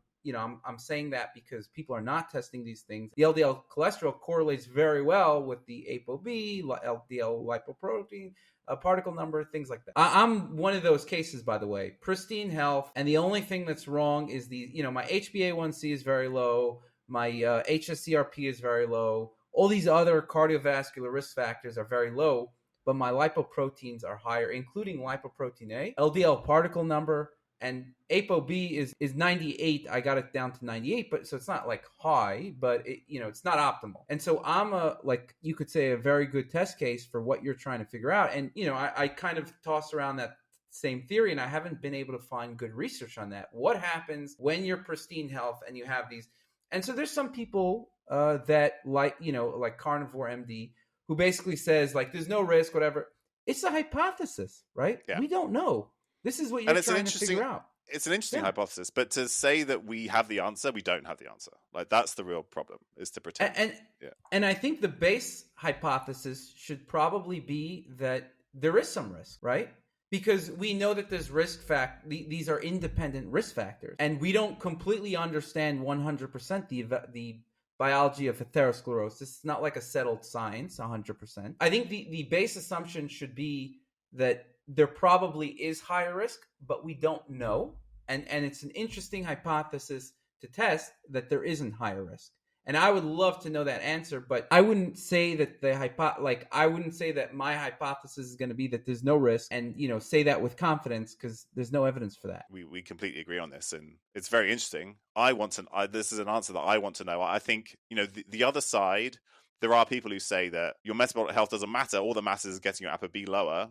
saying that because people are not testing these things. The LDL cholesterol correlates very well with the ApoB, LDL lipoprotein, particle number, things like that. I'm one of those cases, by the way. Pristine health, and the only thing that's wrong is my HbA1c is very low, my HSCRP is very low. All these other cardiovascular risk factors are very low, but my lipoproteins are higher, including lipoprotein A, LDL particle number, and ApoB is 98. I got it down to 98, but so it's not like high, but it's not optimal. And so I'm you could say, a very good test case for what you're trying to figure out. And I kind of toss around that same theory, and I haven't been able to find good research on that. What happens when you're pristine health and you have these? And so there's some people that like Carnivore MD, who basically says like there's no risk, whatever. It's a hypothesis, right? Yeah. We don't know. This is what you're trying to figure out. It's an interesting hypothesis, but to say that we have the answer, we don't have the answer. Like, that's the real problem, is to pretend. And I think the base hypothesis should probably be that there is some risk, right? Because we know that there's these are independent risk factors, and we don't completely understand 100% the biology of atherosclerosis. It's not like a settled science 100%. I think the base assumption should be that there probably is higher risk, but we don't know. And it's an interesting hypothesis to test that there isn't higher risk. And I would love to know that answer, but I wouldn't say that I wouldn't say that my hypothesis is going to be that there's no risk, and say that with confidence, because there's no evidence for that. We completely agree on this, and it's very interesting. This is an answer that I want to know. I think the other side. There are people who say that your metabolic health doesn't matter. All that matters is getting your ApoB lower.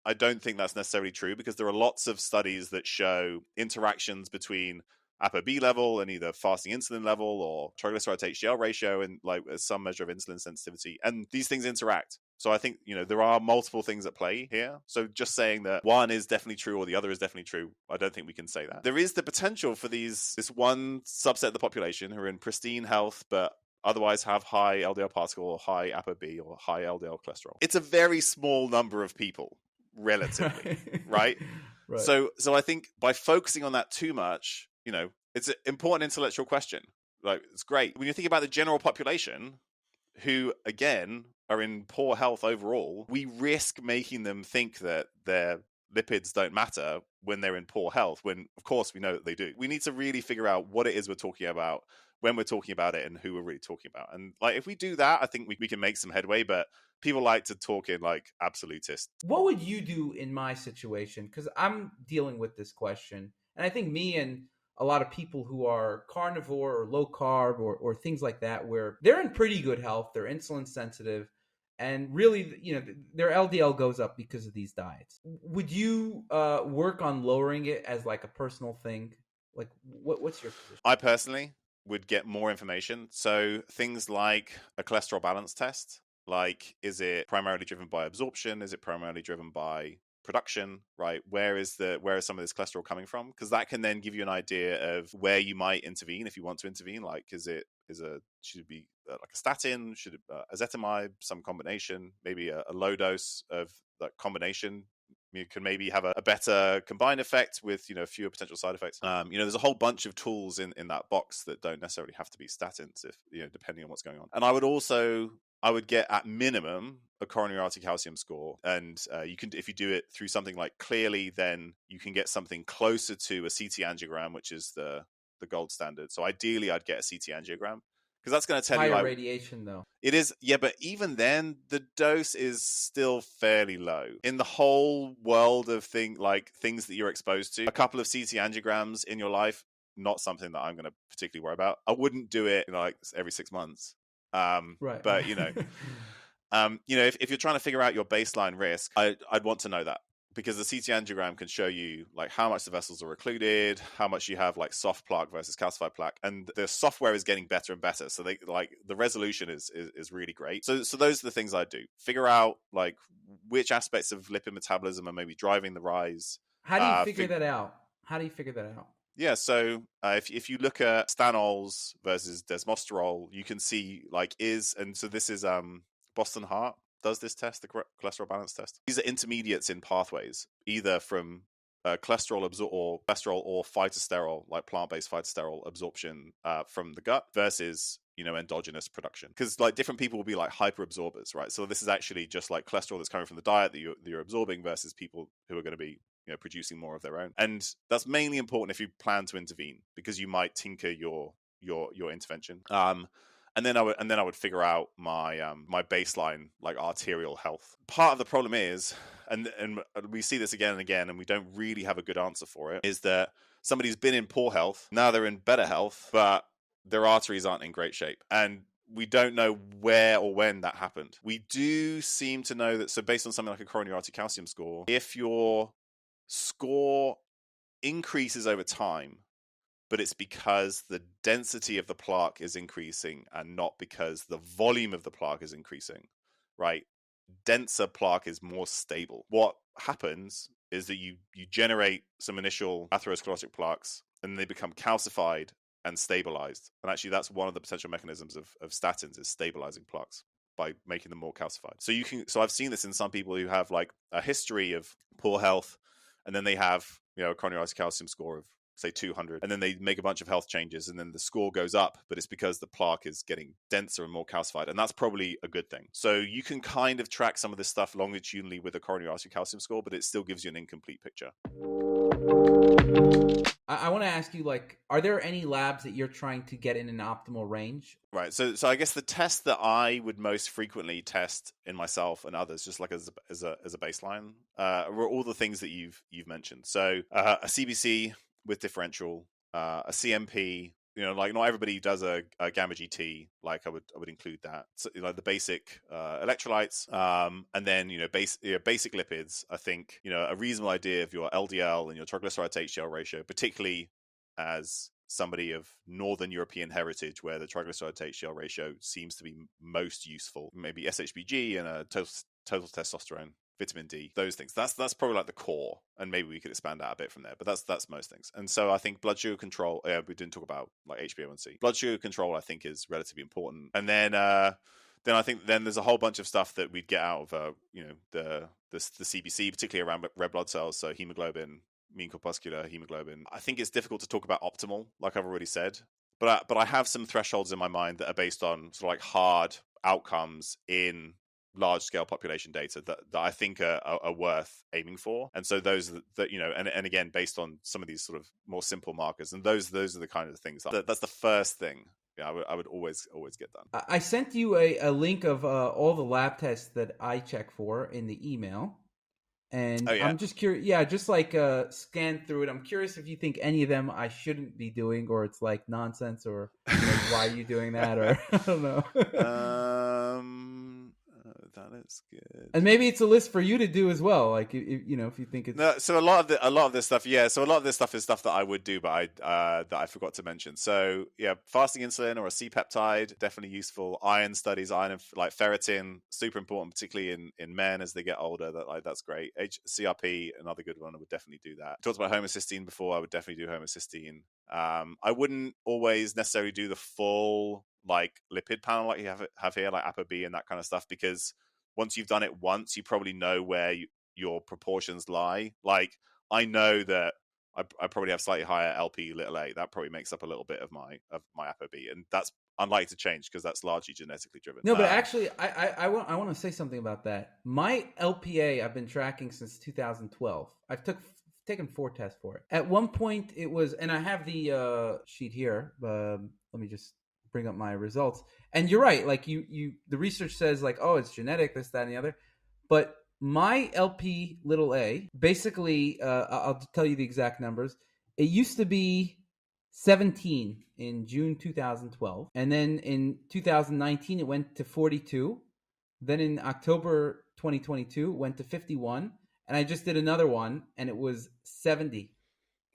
I don't think that's necessarily true, because there are lots of studies that show interactions between ApoB level and either fasting insulin level or triglyceride to HDL ratio, and like some measure of insulin sensitivity. And these things interact. So I think, there are multiple things at play here. So just saying that one is definitely true or the other is definitely true, I don't think we can say that. There is the potential for this one subset of the population who are in pristine health, but otherwise have high LDL particle or high ApoB or high LDL cholesterol. It's a very small number of people, relatively, right? So I think by focusing on that too much, it's an important intellectual question. Like, it's great. When you think about the general population, who, again, are in poor health overall, we risk making them think that their lipids don't matter when they're in poor health, when, of course, we know that they do. We need to really figure out what it is we're talking about, when we're talking about it, and who we're really talking about. And like, if we do that, I think we can make some headway, but people like to talk in like absolutists. What would you do in my situation? Because I'm dealing with this question, and I think me and a lot of people who are carnivore or low carb or things like that, where they're in pretty good health, they're insulin sensitive, and really, their LDL goes up because of these diets. Would you work on lowering it as like a personal thing? Like, what's your position? I personally would get more information. So things like a cholesterol balance test, like, is it primarily driven by absorption? Is it primarily driven by production, right? Where is some of this cholesterol coming from? Because that can then give you an idea of where you might intervene if you want to intervene. Like, should it be like a statin? Should it ezetimibe, some combination, maybe a low dose of that combination? You can maybe have a better combined effect with fewer potential side effects. There's a whole bunch of tools in that box that don't necessarily have to be statins, if depending on what's going on. And I would get at minimum a coronary artery calcium score, and you can, if you do it through something like Clearly, then you can get something closer to a CT angiogram, which is the gold standard. So ideally, I'd get a CT angiogram, because that's going to tell you higher radiation, though. It is, yeah, but even then, the dose is still fairly low. In the whole world of things that you're exposed to, a couple of CT angiograms in your life, not something that I'm going to particularly worry about. I wouldn't do it like every 6 months. Right. But if you're trying to figure out your baseline risk, I'd want to know that, because the CT angiogram can show you like how much the vessels are occluded, how much you have like soft plaque versus calcified plaque, and the software is getting better and better. So the resolution is really great. So those are the things I do. Figure out like which aspects of lipid metabolism are maybe driving the rise. How do you figure that out? Yeah, so if you look at stanols versus desmosterol, you can see so this is Boston Heart does this test, the cholesterol balance test. These are intermediates in pathways, either from cholesterol or phytosterol, like plant-based phytosterol absorption from the gut versus endogenous production, because like different people will be like hyperabsorbers, right? So this is actually just like cholesterol that's coming from the diet that you're absorbing versus people who are going to be producing more of their own. And that's mainly important if you plan to intervene, because you might tinker your intervention. And then I would figure out my baseline like arterial health. Part of the problem is, and we see this again and again, and we don't really have a good answer for it, is that somebody's been in poor health, now they're in better health, but their arteries aren't in great shape. And we don't know where or when that happened. We do seem to know that, so based on something like a coronary artery calcium score, if your score increases over time, but it's because the density of the plaque is increasing and not because the volume of the plaque is increasing, right? Denser plaque is more stable. What happens is that you generate some initial atherosclerotic plaques, and they become calcified and stabilized. And actually, that's one of the potential mechanisms of statins, is stabilizing plaques by making them more calcified. So I've seen this in some people who have like a history of poor health, and then they have a coronary artery calcium score of say 200, and then they make a bunch of health changes, and then the score goes up, but it's because the plaque is getting denser and more calcified, and that's probably a good thing. So you can kind of track some of this stuff longitudinally with a coronary artery calcium score, but it still gives you an incomplete picture. I want to ask you, like, are there any labs that you're trying to get in an optimal range? Right. So I guess the test that I would most frequently test in myself and others, just like as a baseline, were all the things that you've mentioned. So a CBC with differential, a CMP. Like not everybody does a gamma GT. Like I would include that. So, like the basic electrolytes, and then basic lipids. I think a reasonable idea of your LDL and your triglyceride to HDL ratio, particularly as somebody of Northern European heritage, where the triglyceride to HDL ratio seems to be most useful. Maybe SHBG and a total testosterone, vitamin D, those things. That's probably like the core, and maybe we could expand out a bit from there. But that's most things. And so I think blood sugar control. We didn't talk about like HbA1c. Blood sugar control, I think, is relatively important. And then I think there's a whole bunch of stuff that we'd get out of the CBC, particularly around red blood cells, so hemoglobin, mean corpuscular hemoglobin. I think it's difficult to talk about optimal, like I've already said, but I have some thresholds in my mind that are based on sort of like hard outcomes in large scale population data that I think are worth aiming for. And so those that and again, based on some of these sort of more simple markers, and those are the kind of things that's the first thing I would always get done. I sent you a link of all the lab tests that I check for in the email. And I'm just curious, just like scan through it. I'm curious if you think any of them I shouldn't be doing, or it's like nonsense, or why are you doing that, or I don't know. That is good. And maybe it's a list for you to do as well. Like if you think it's no. So a lot of this stuff, So a lot of this stuff is stuff that I would do, but that I forgot to mention. So fasting insulin or a C-peptide, definitely useful. Iron studies, iron and like ferritin, super important, particularly in men as they get older. That's great. CRP, another good one. I would definitely do that. I talked about homocysteine before. I would definitely do homocysteine. I wouldn't always necessarily do the full like lipid panel like you have here, like ApoB and that kind of stuff, because once you've done it once, you probably know where your proportions lie. Like I know that I probably have slightly higher LP little a. That probably makes up a little bit of my ApoB, and that's unlikely to change because that's largely genetically driven. No, but actually, I want to say something about that. My LPA I've been tracking since 2012. I've taken 4 tests for it. At one point, it was, and I have the sheet here. Let me just bring up my results. And you're right. Like the research says like, oh, it's genetic, this, that, and the other. But my LP little a, basically, I'll tell you the exact numbers. It used to be 17 in June 2012. And then in 2019, it went to 42. Then in October 2022, it went to 51. And I just did another one, and it was 70.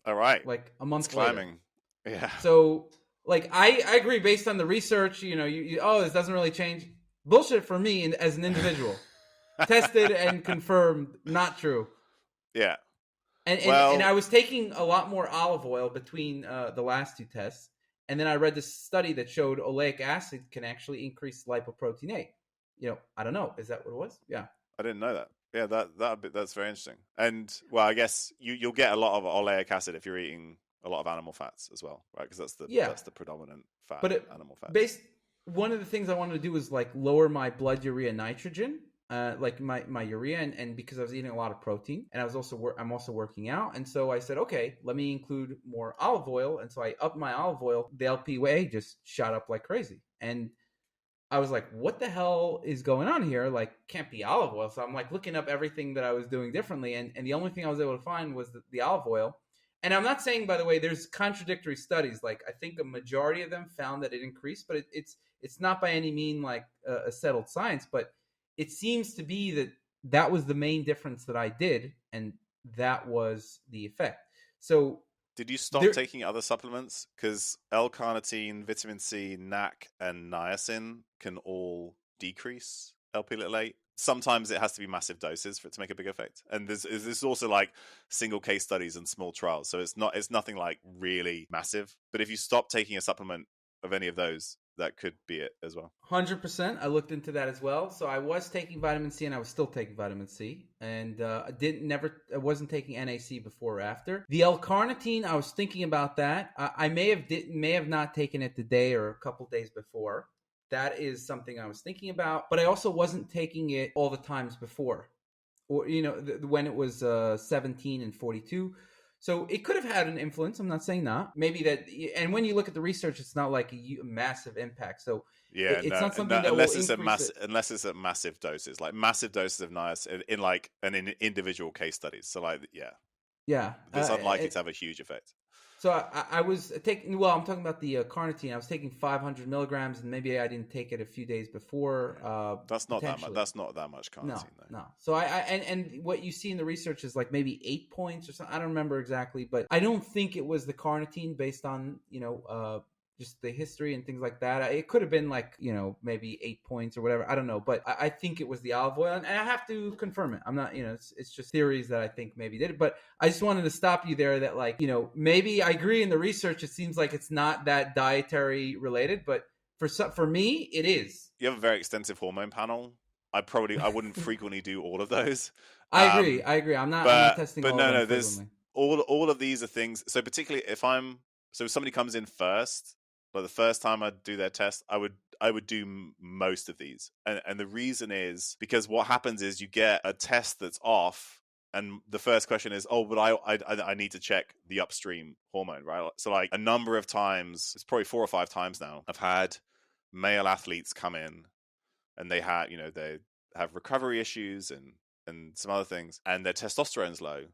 All right. Like a month climbing. Later. Yeah. So like I agree based on the research, this doesn't really change. Bullshit for me as an individual. Tested and confirmed, not true. Yeah. And I Well, was taking a lot more olive oil between the last two tests, and then I read this study that showed oleic acid can actually increase lipoprotein A. I don't know. Is that what it was? Yeah. I didn't know that. Yeah, that's very interesting. And well, I guess you'll get a lot of oleic acid if you're eating a lot of animal fats as well, right? Because Yeah. that's the predominant fat, But animal fats. based one of the things I wanted to do was like lower my blood urea nitrogen, like my urea, and because I was eating a lot of protein, and I'm also working out, and so I said, okay, let me include more olive oil, and so I upped my olive oil. The LPA just shot up like crazy, and I was like, what the hell is going on here? Like, can't be olive oil. So I'm like looking up everything that I was doing differently. And the only thing I was able to find was the olive oil. And I'm not saying, by the way, there's contradictory studies. Like, I think a majority of them found that it increased, but it's not by any mean like a settled science. But it seems to be that was the main difference that I did. And that was the effect. So did you stop there, taking other supplements? Because L-carnitine, vitamin C, NAC, and niacin can all decrease Lp(a). Sometimes it has to be massive doses for it to make a big effect. And there's also like single case studies and small trials, so it's nothing like really massive. But if you stop taking a supplement of any of those, that could be it as well. 100%. I looked into that as well. So I was taking vitamin C, and I was still taking vitamin C, and I wasn't taking NAC before or after. The L-carnitine, I was thinking about that. I may have not taken it the day or a couple days before. That is something I was thinking about, but I also wasn't taking it all the times before, or when it was 17 and 42. So it could have had an influence. I'm not saying not. Maybe that, and when you look at the research, it's not like a massive impact. So Yeah, it's not something no, that will increase it. unless it's at massive doses, like massive doses of niacin in like in individual case studies. So like, yeah, Yeah. that's unlikely to have a huge effect. So I was taking. Well, I'm talking about the carnitine. I was taking 500 milligrams, and maybe I didn't take it a few days before. That's not that much. Potentially. That's not that much No, carnitine, though. no. So and what you see in the research is like maybe 8 points or something. I don't remember exactly, but I don't think it was the carnitine based on just the history and things like that. It could have been like maybe 8 points or whatever. I don't know, but I think it was the olive oil, and I have to confirm it. I'm not, it's just theories that I think maybe did it. But I just wanted to stop you there. That like maybe I agree in the research. It seems like it's not that dietary related, but for me, it is. You have a very extensive hormone panel. I wouldn't frequently do all of those. I agree. I'm not testing all of them there's frequently. all of these are things. So particularly if somebody comes in first, like the first time I do their test, I would do most of these, and the reason is because what happens is you get a test that's off, and the first question is, oh, but I need to check the upstream hormone, right? So like a number of times, it's probably 4 or 5 times now, I've had male athletes come in, and they have recovery issues and some other things, and their testosterone's low,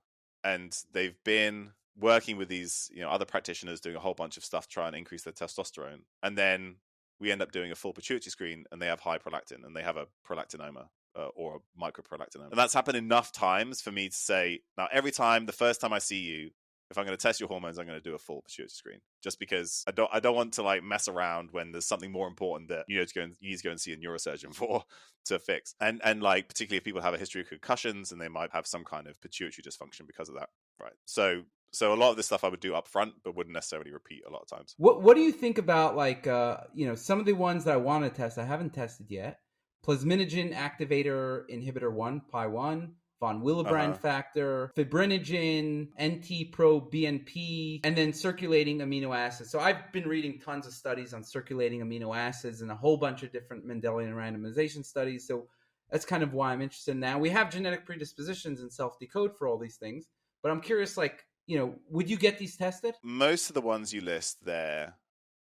and they've been working with these other practitioners doing a whole bunch of stuff to try and increase their testosterone, and then we end up doing a full pituitary screen and they have high prolactin and they have a prolactinoma or a microprolactinoma. And that's happened enough times for me to say, now every time, the first time I see you, if I'm going to test your hormones, I'm going to do a full pituitary screen, just because I don't want to like mess around when there's something more important that you need to go and see a neurosurgeon for to fix. And like particularly if people have a history of concussions and they might have some kind of pituitary dysfunction because of that, right? So a lot of this stuff I would do up front, but wouldn't necessarily repeat a lot of times. What do you think about like some of the ones that I want to test I haven't tested yet? Plasminogen activator inhibitor 1, Pi1, von Willebrand factor, fibrinogen, NT-proBNP, and then circulating amino acids. So I've been reading tons of studies on circulating amino acids and a whole bunch of different Mendelian randomization studies. So that's kind of why I'm interested now. We have genetic predispositions and self-decode for all these things, but I'm curious, like, would you get these tested? Most of the ones you list there,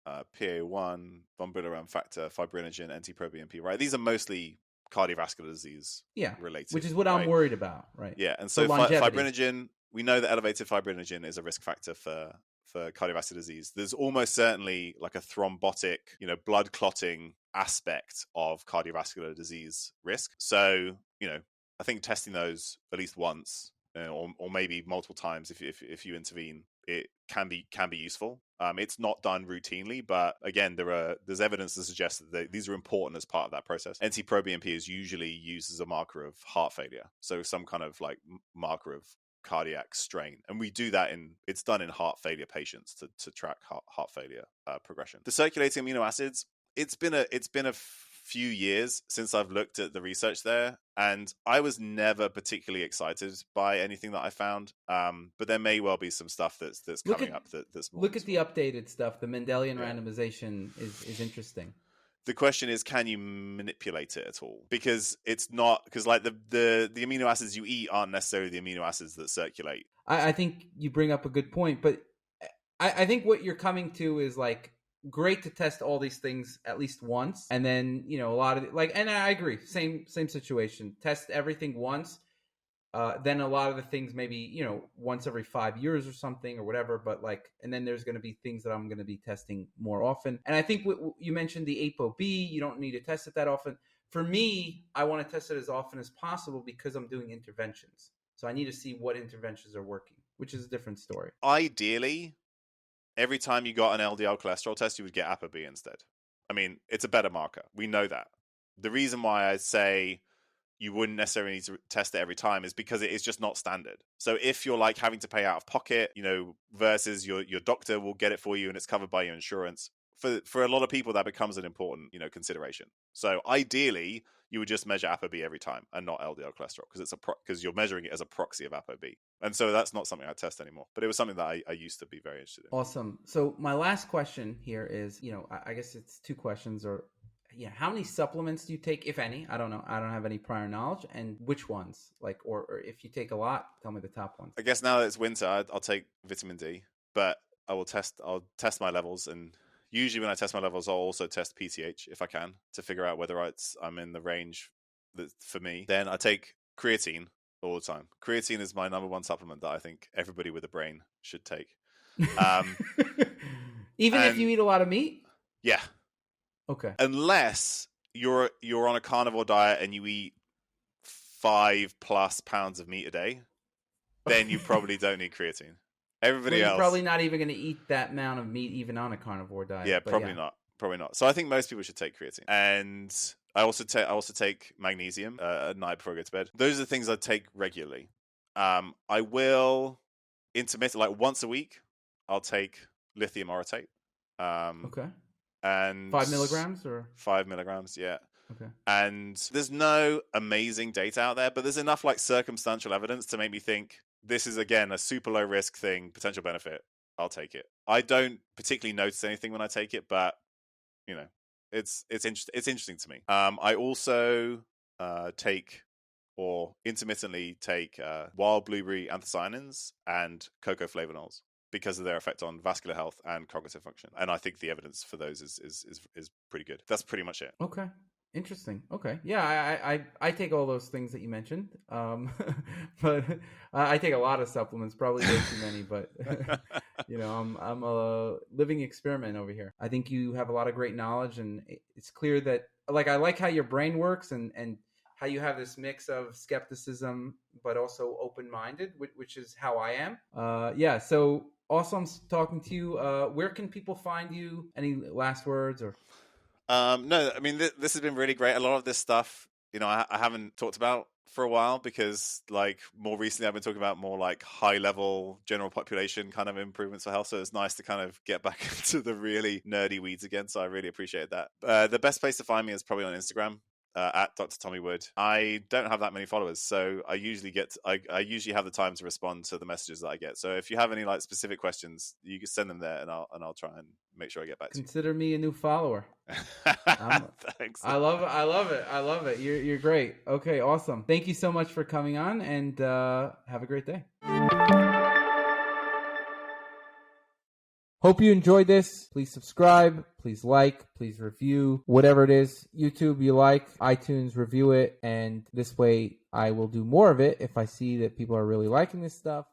PA1, von Willebrand factor, fibrinogen, NT-proBNP, right? These are mostly cardiovascular disease related. Which is what I'm worried about, right? Yeah, and so fibrinogen, we know that elevated fibrinogen is a risk factor for cardiovascular disease. There's almost certainly like a thrombotic, blood clotting aspect of cardiovascular disease risk. So, I think testing those at least once, or maybe multiple times if you intervene, it can be useful. It's not done routinely, but again, there's evidence to suggest that these are important as part of that process. NT-proBNP is usually used as a marker of heart failure, so some kind of like marker of cardiac strain. And we do that it's done in heart failure patients to track heart failure progression. The circulating amino acids, it's been a few years since I've looked at the research there, and I was never particularly excited by anything that I found. But there may well be some stuff that's coming up that's more. Look at the updated stuff. The Mendelian randomization is interesting. The question is, can you manipulate it at all? Because it's not, because like the amino acids you eat aren't necessarily the amino acids that circulate. I think you bring up a good point, but I think what you're coming to is like, great to test all these things at least once, and then a lot of and I agree, same situation, test everything once, then a lot of the things maybe once every 5 years or something or whatever, but and then there's going to be things that I'm going to be testing more often. And I think you mentioned the ApoB, you don't need to test it that often. For me, I want to test it as often as possible because I'm doing interventions, so I need to see what interventions are working, which is a different story. Ideally, every time you got an LDL cholesterol test, you would get ApoB instead. I mean, it's a better marker. We know that. The reason why I say you wouldn't necessarily need to test it every time is because it is just not standard. So if you're having to pay out of pocket, versus your doctor will get it for you and it's covered by your insurance, for a lot of people that becomes an important consideration. So ideally, you would just measure ApoB every time and not LDL cholesterol because you're measuring it as a proxy of ApoB. And so that's not something I test anymore, but it was something that I used to be very interested in. Awesome. So my last question here is, I guess it's two questions, or how many supplements do you take, if any? I don't know. I don't have any prior knowledge. And which ones? Or if you take a lot, tell me the top ones. I guess now that it's winter, I'll take vitamin D, but I'll test my levels, and usually when I test my levels, I'll also test PTH if I can to figure out whether I'm in the range that for me. Then I take creatine all the time. Creatine is my number one supplement that I think everybody with a brain should take. Even if you eat a lot of meat? Yeah. Okay. Unless you're on a carnivore diet and you eat 5+ pounds of meat a day, then you probably don't need creatine. Everybody else, probably not even going to eat that amount of meat even on a carnivore diet. Yeah, probably not. So I think most people should take creatine, and I also take magnesium at night before I go to bed. Those are the things I take regularly. I will intermittent, once a week, I'll take lithium orotate. Okay. And 5 milligrams or 5 milligrams, yeah. Okay. And there's no amazing data out there, but there's enough circumstantial evidence to make me think this is again a super low risk thing, potential benefit. I'll take it. I don't particularly notice anything when I take it, but it's interesting to me. I also take or intermittently take wild blueberry anthocyanins and cocoa flavonols because of their effect on vascular health and cognitive function. And I think the evidence for those is pretty good. That's pretty much it. Okay. Interesting. Okay. Yeah, I take all those things that you mentioned. But I take a lot of supplements, probably way too many, but I'm a living experiment over here. I think you have a lot of great knowledge, and it's clear that I like how your brain works and how you have this mix of skepticism but also open-minded, which is how I am. So awesome talking to you. Where can people find you? Any last words or? No, I mean, this has been really great. A lot of this stuff, I haven't talked about for a while because more recently I've been talking about more high level general population kind of improvements for health. So it's nice to kind of get back into the really nerdy weeds again. So I really appreciate that. The best place to find me is probably on Instagram. At Dr. Tommy Wood. I don't have that many followers, so I usually have the time to respond to the messages that I get. So if you have any specific questions, you can send them there, and I'll try and make sure I get back to you. Consider me a new follower. Thanks. I love it. You're great. Okay, awesome. Thank you so much for coming on, and have a great day. Hope you enjoyed this. Please subscribe, please like, please review, whatever it is. YouTube you like, iTunes review it, and this way I will do more of it if I see that people are really liking this stuff.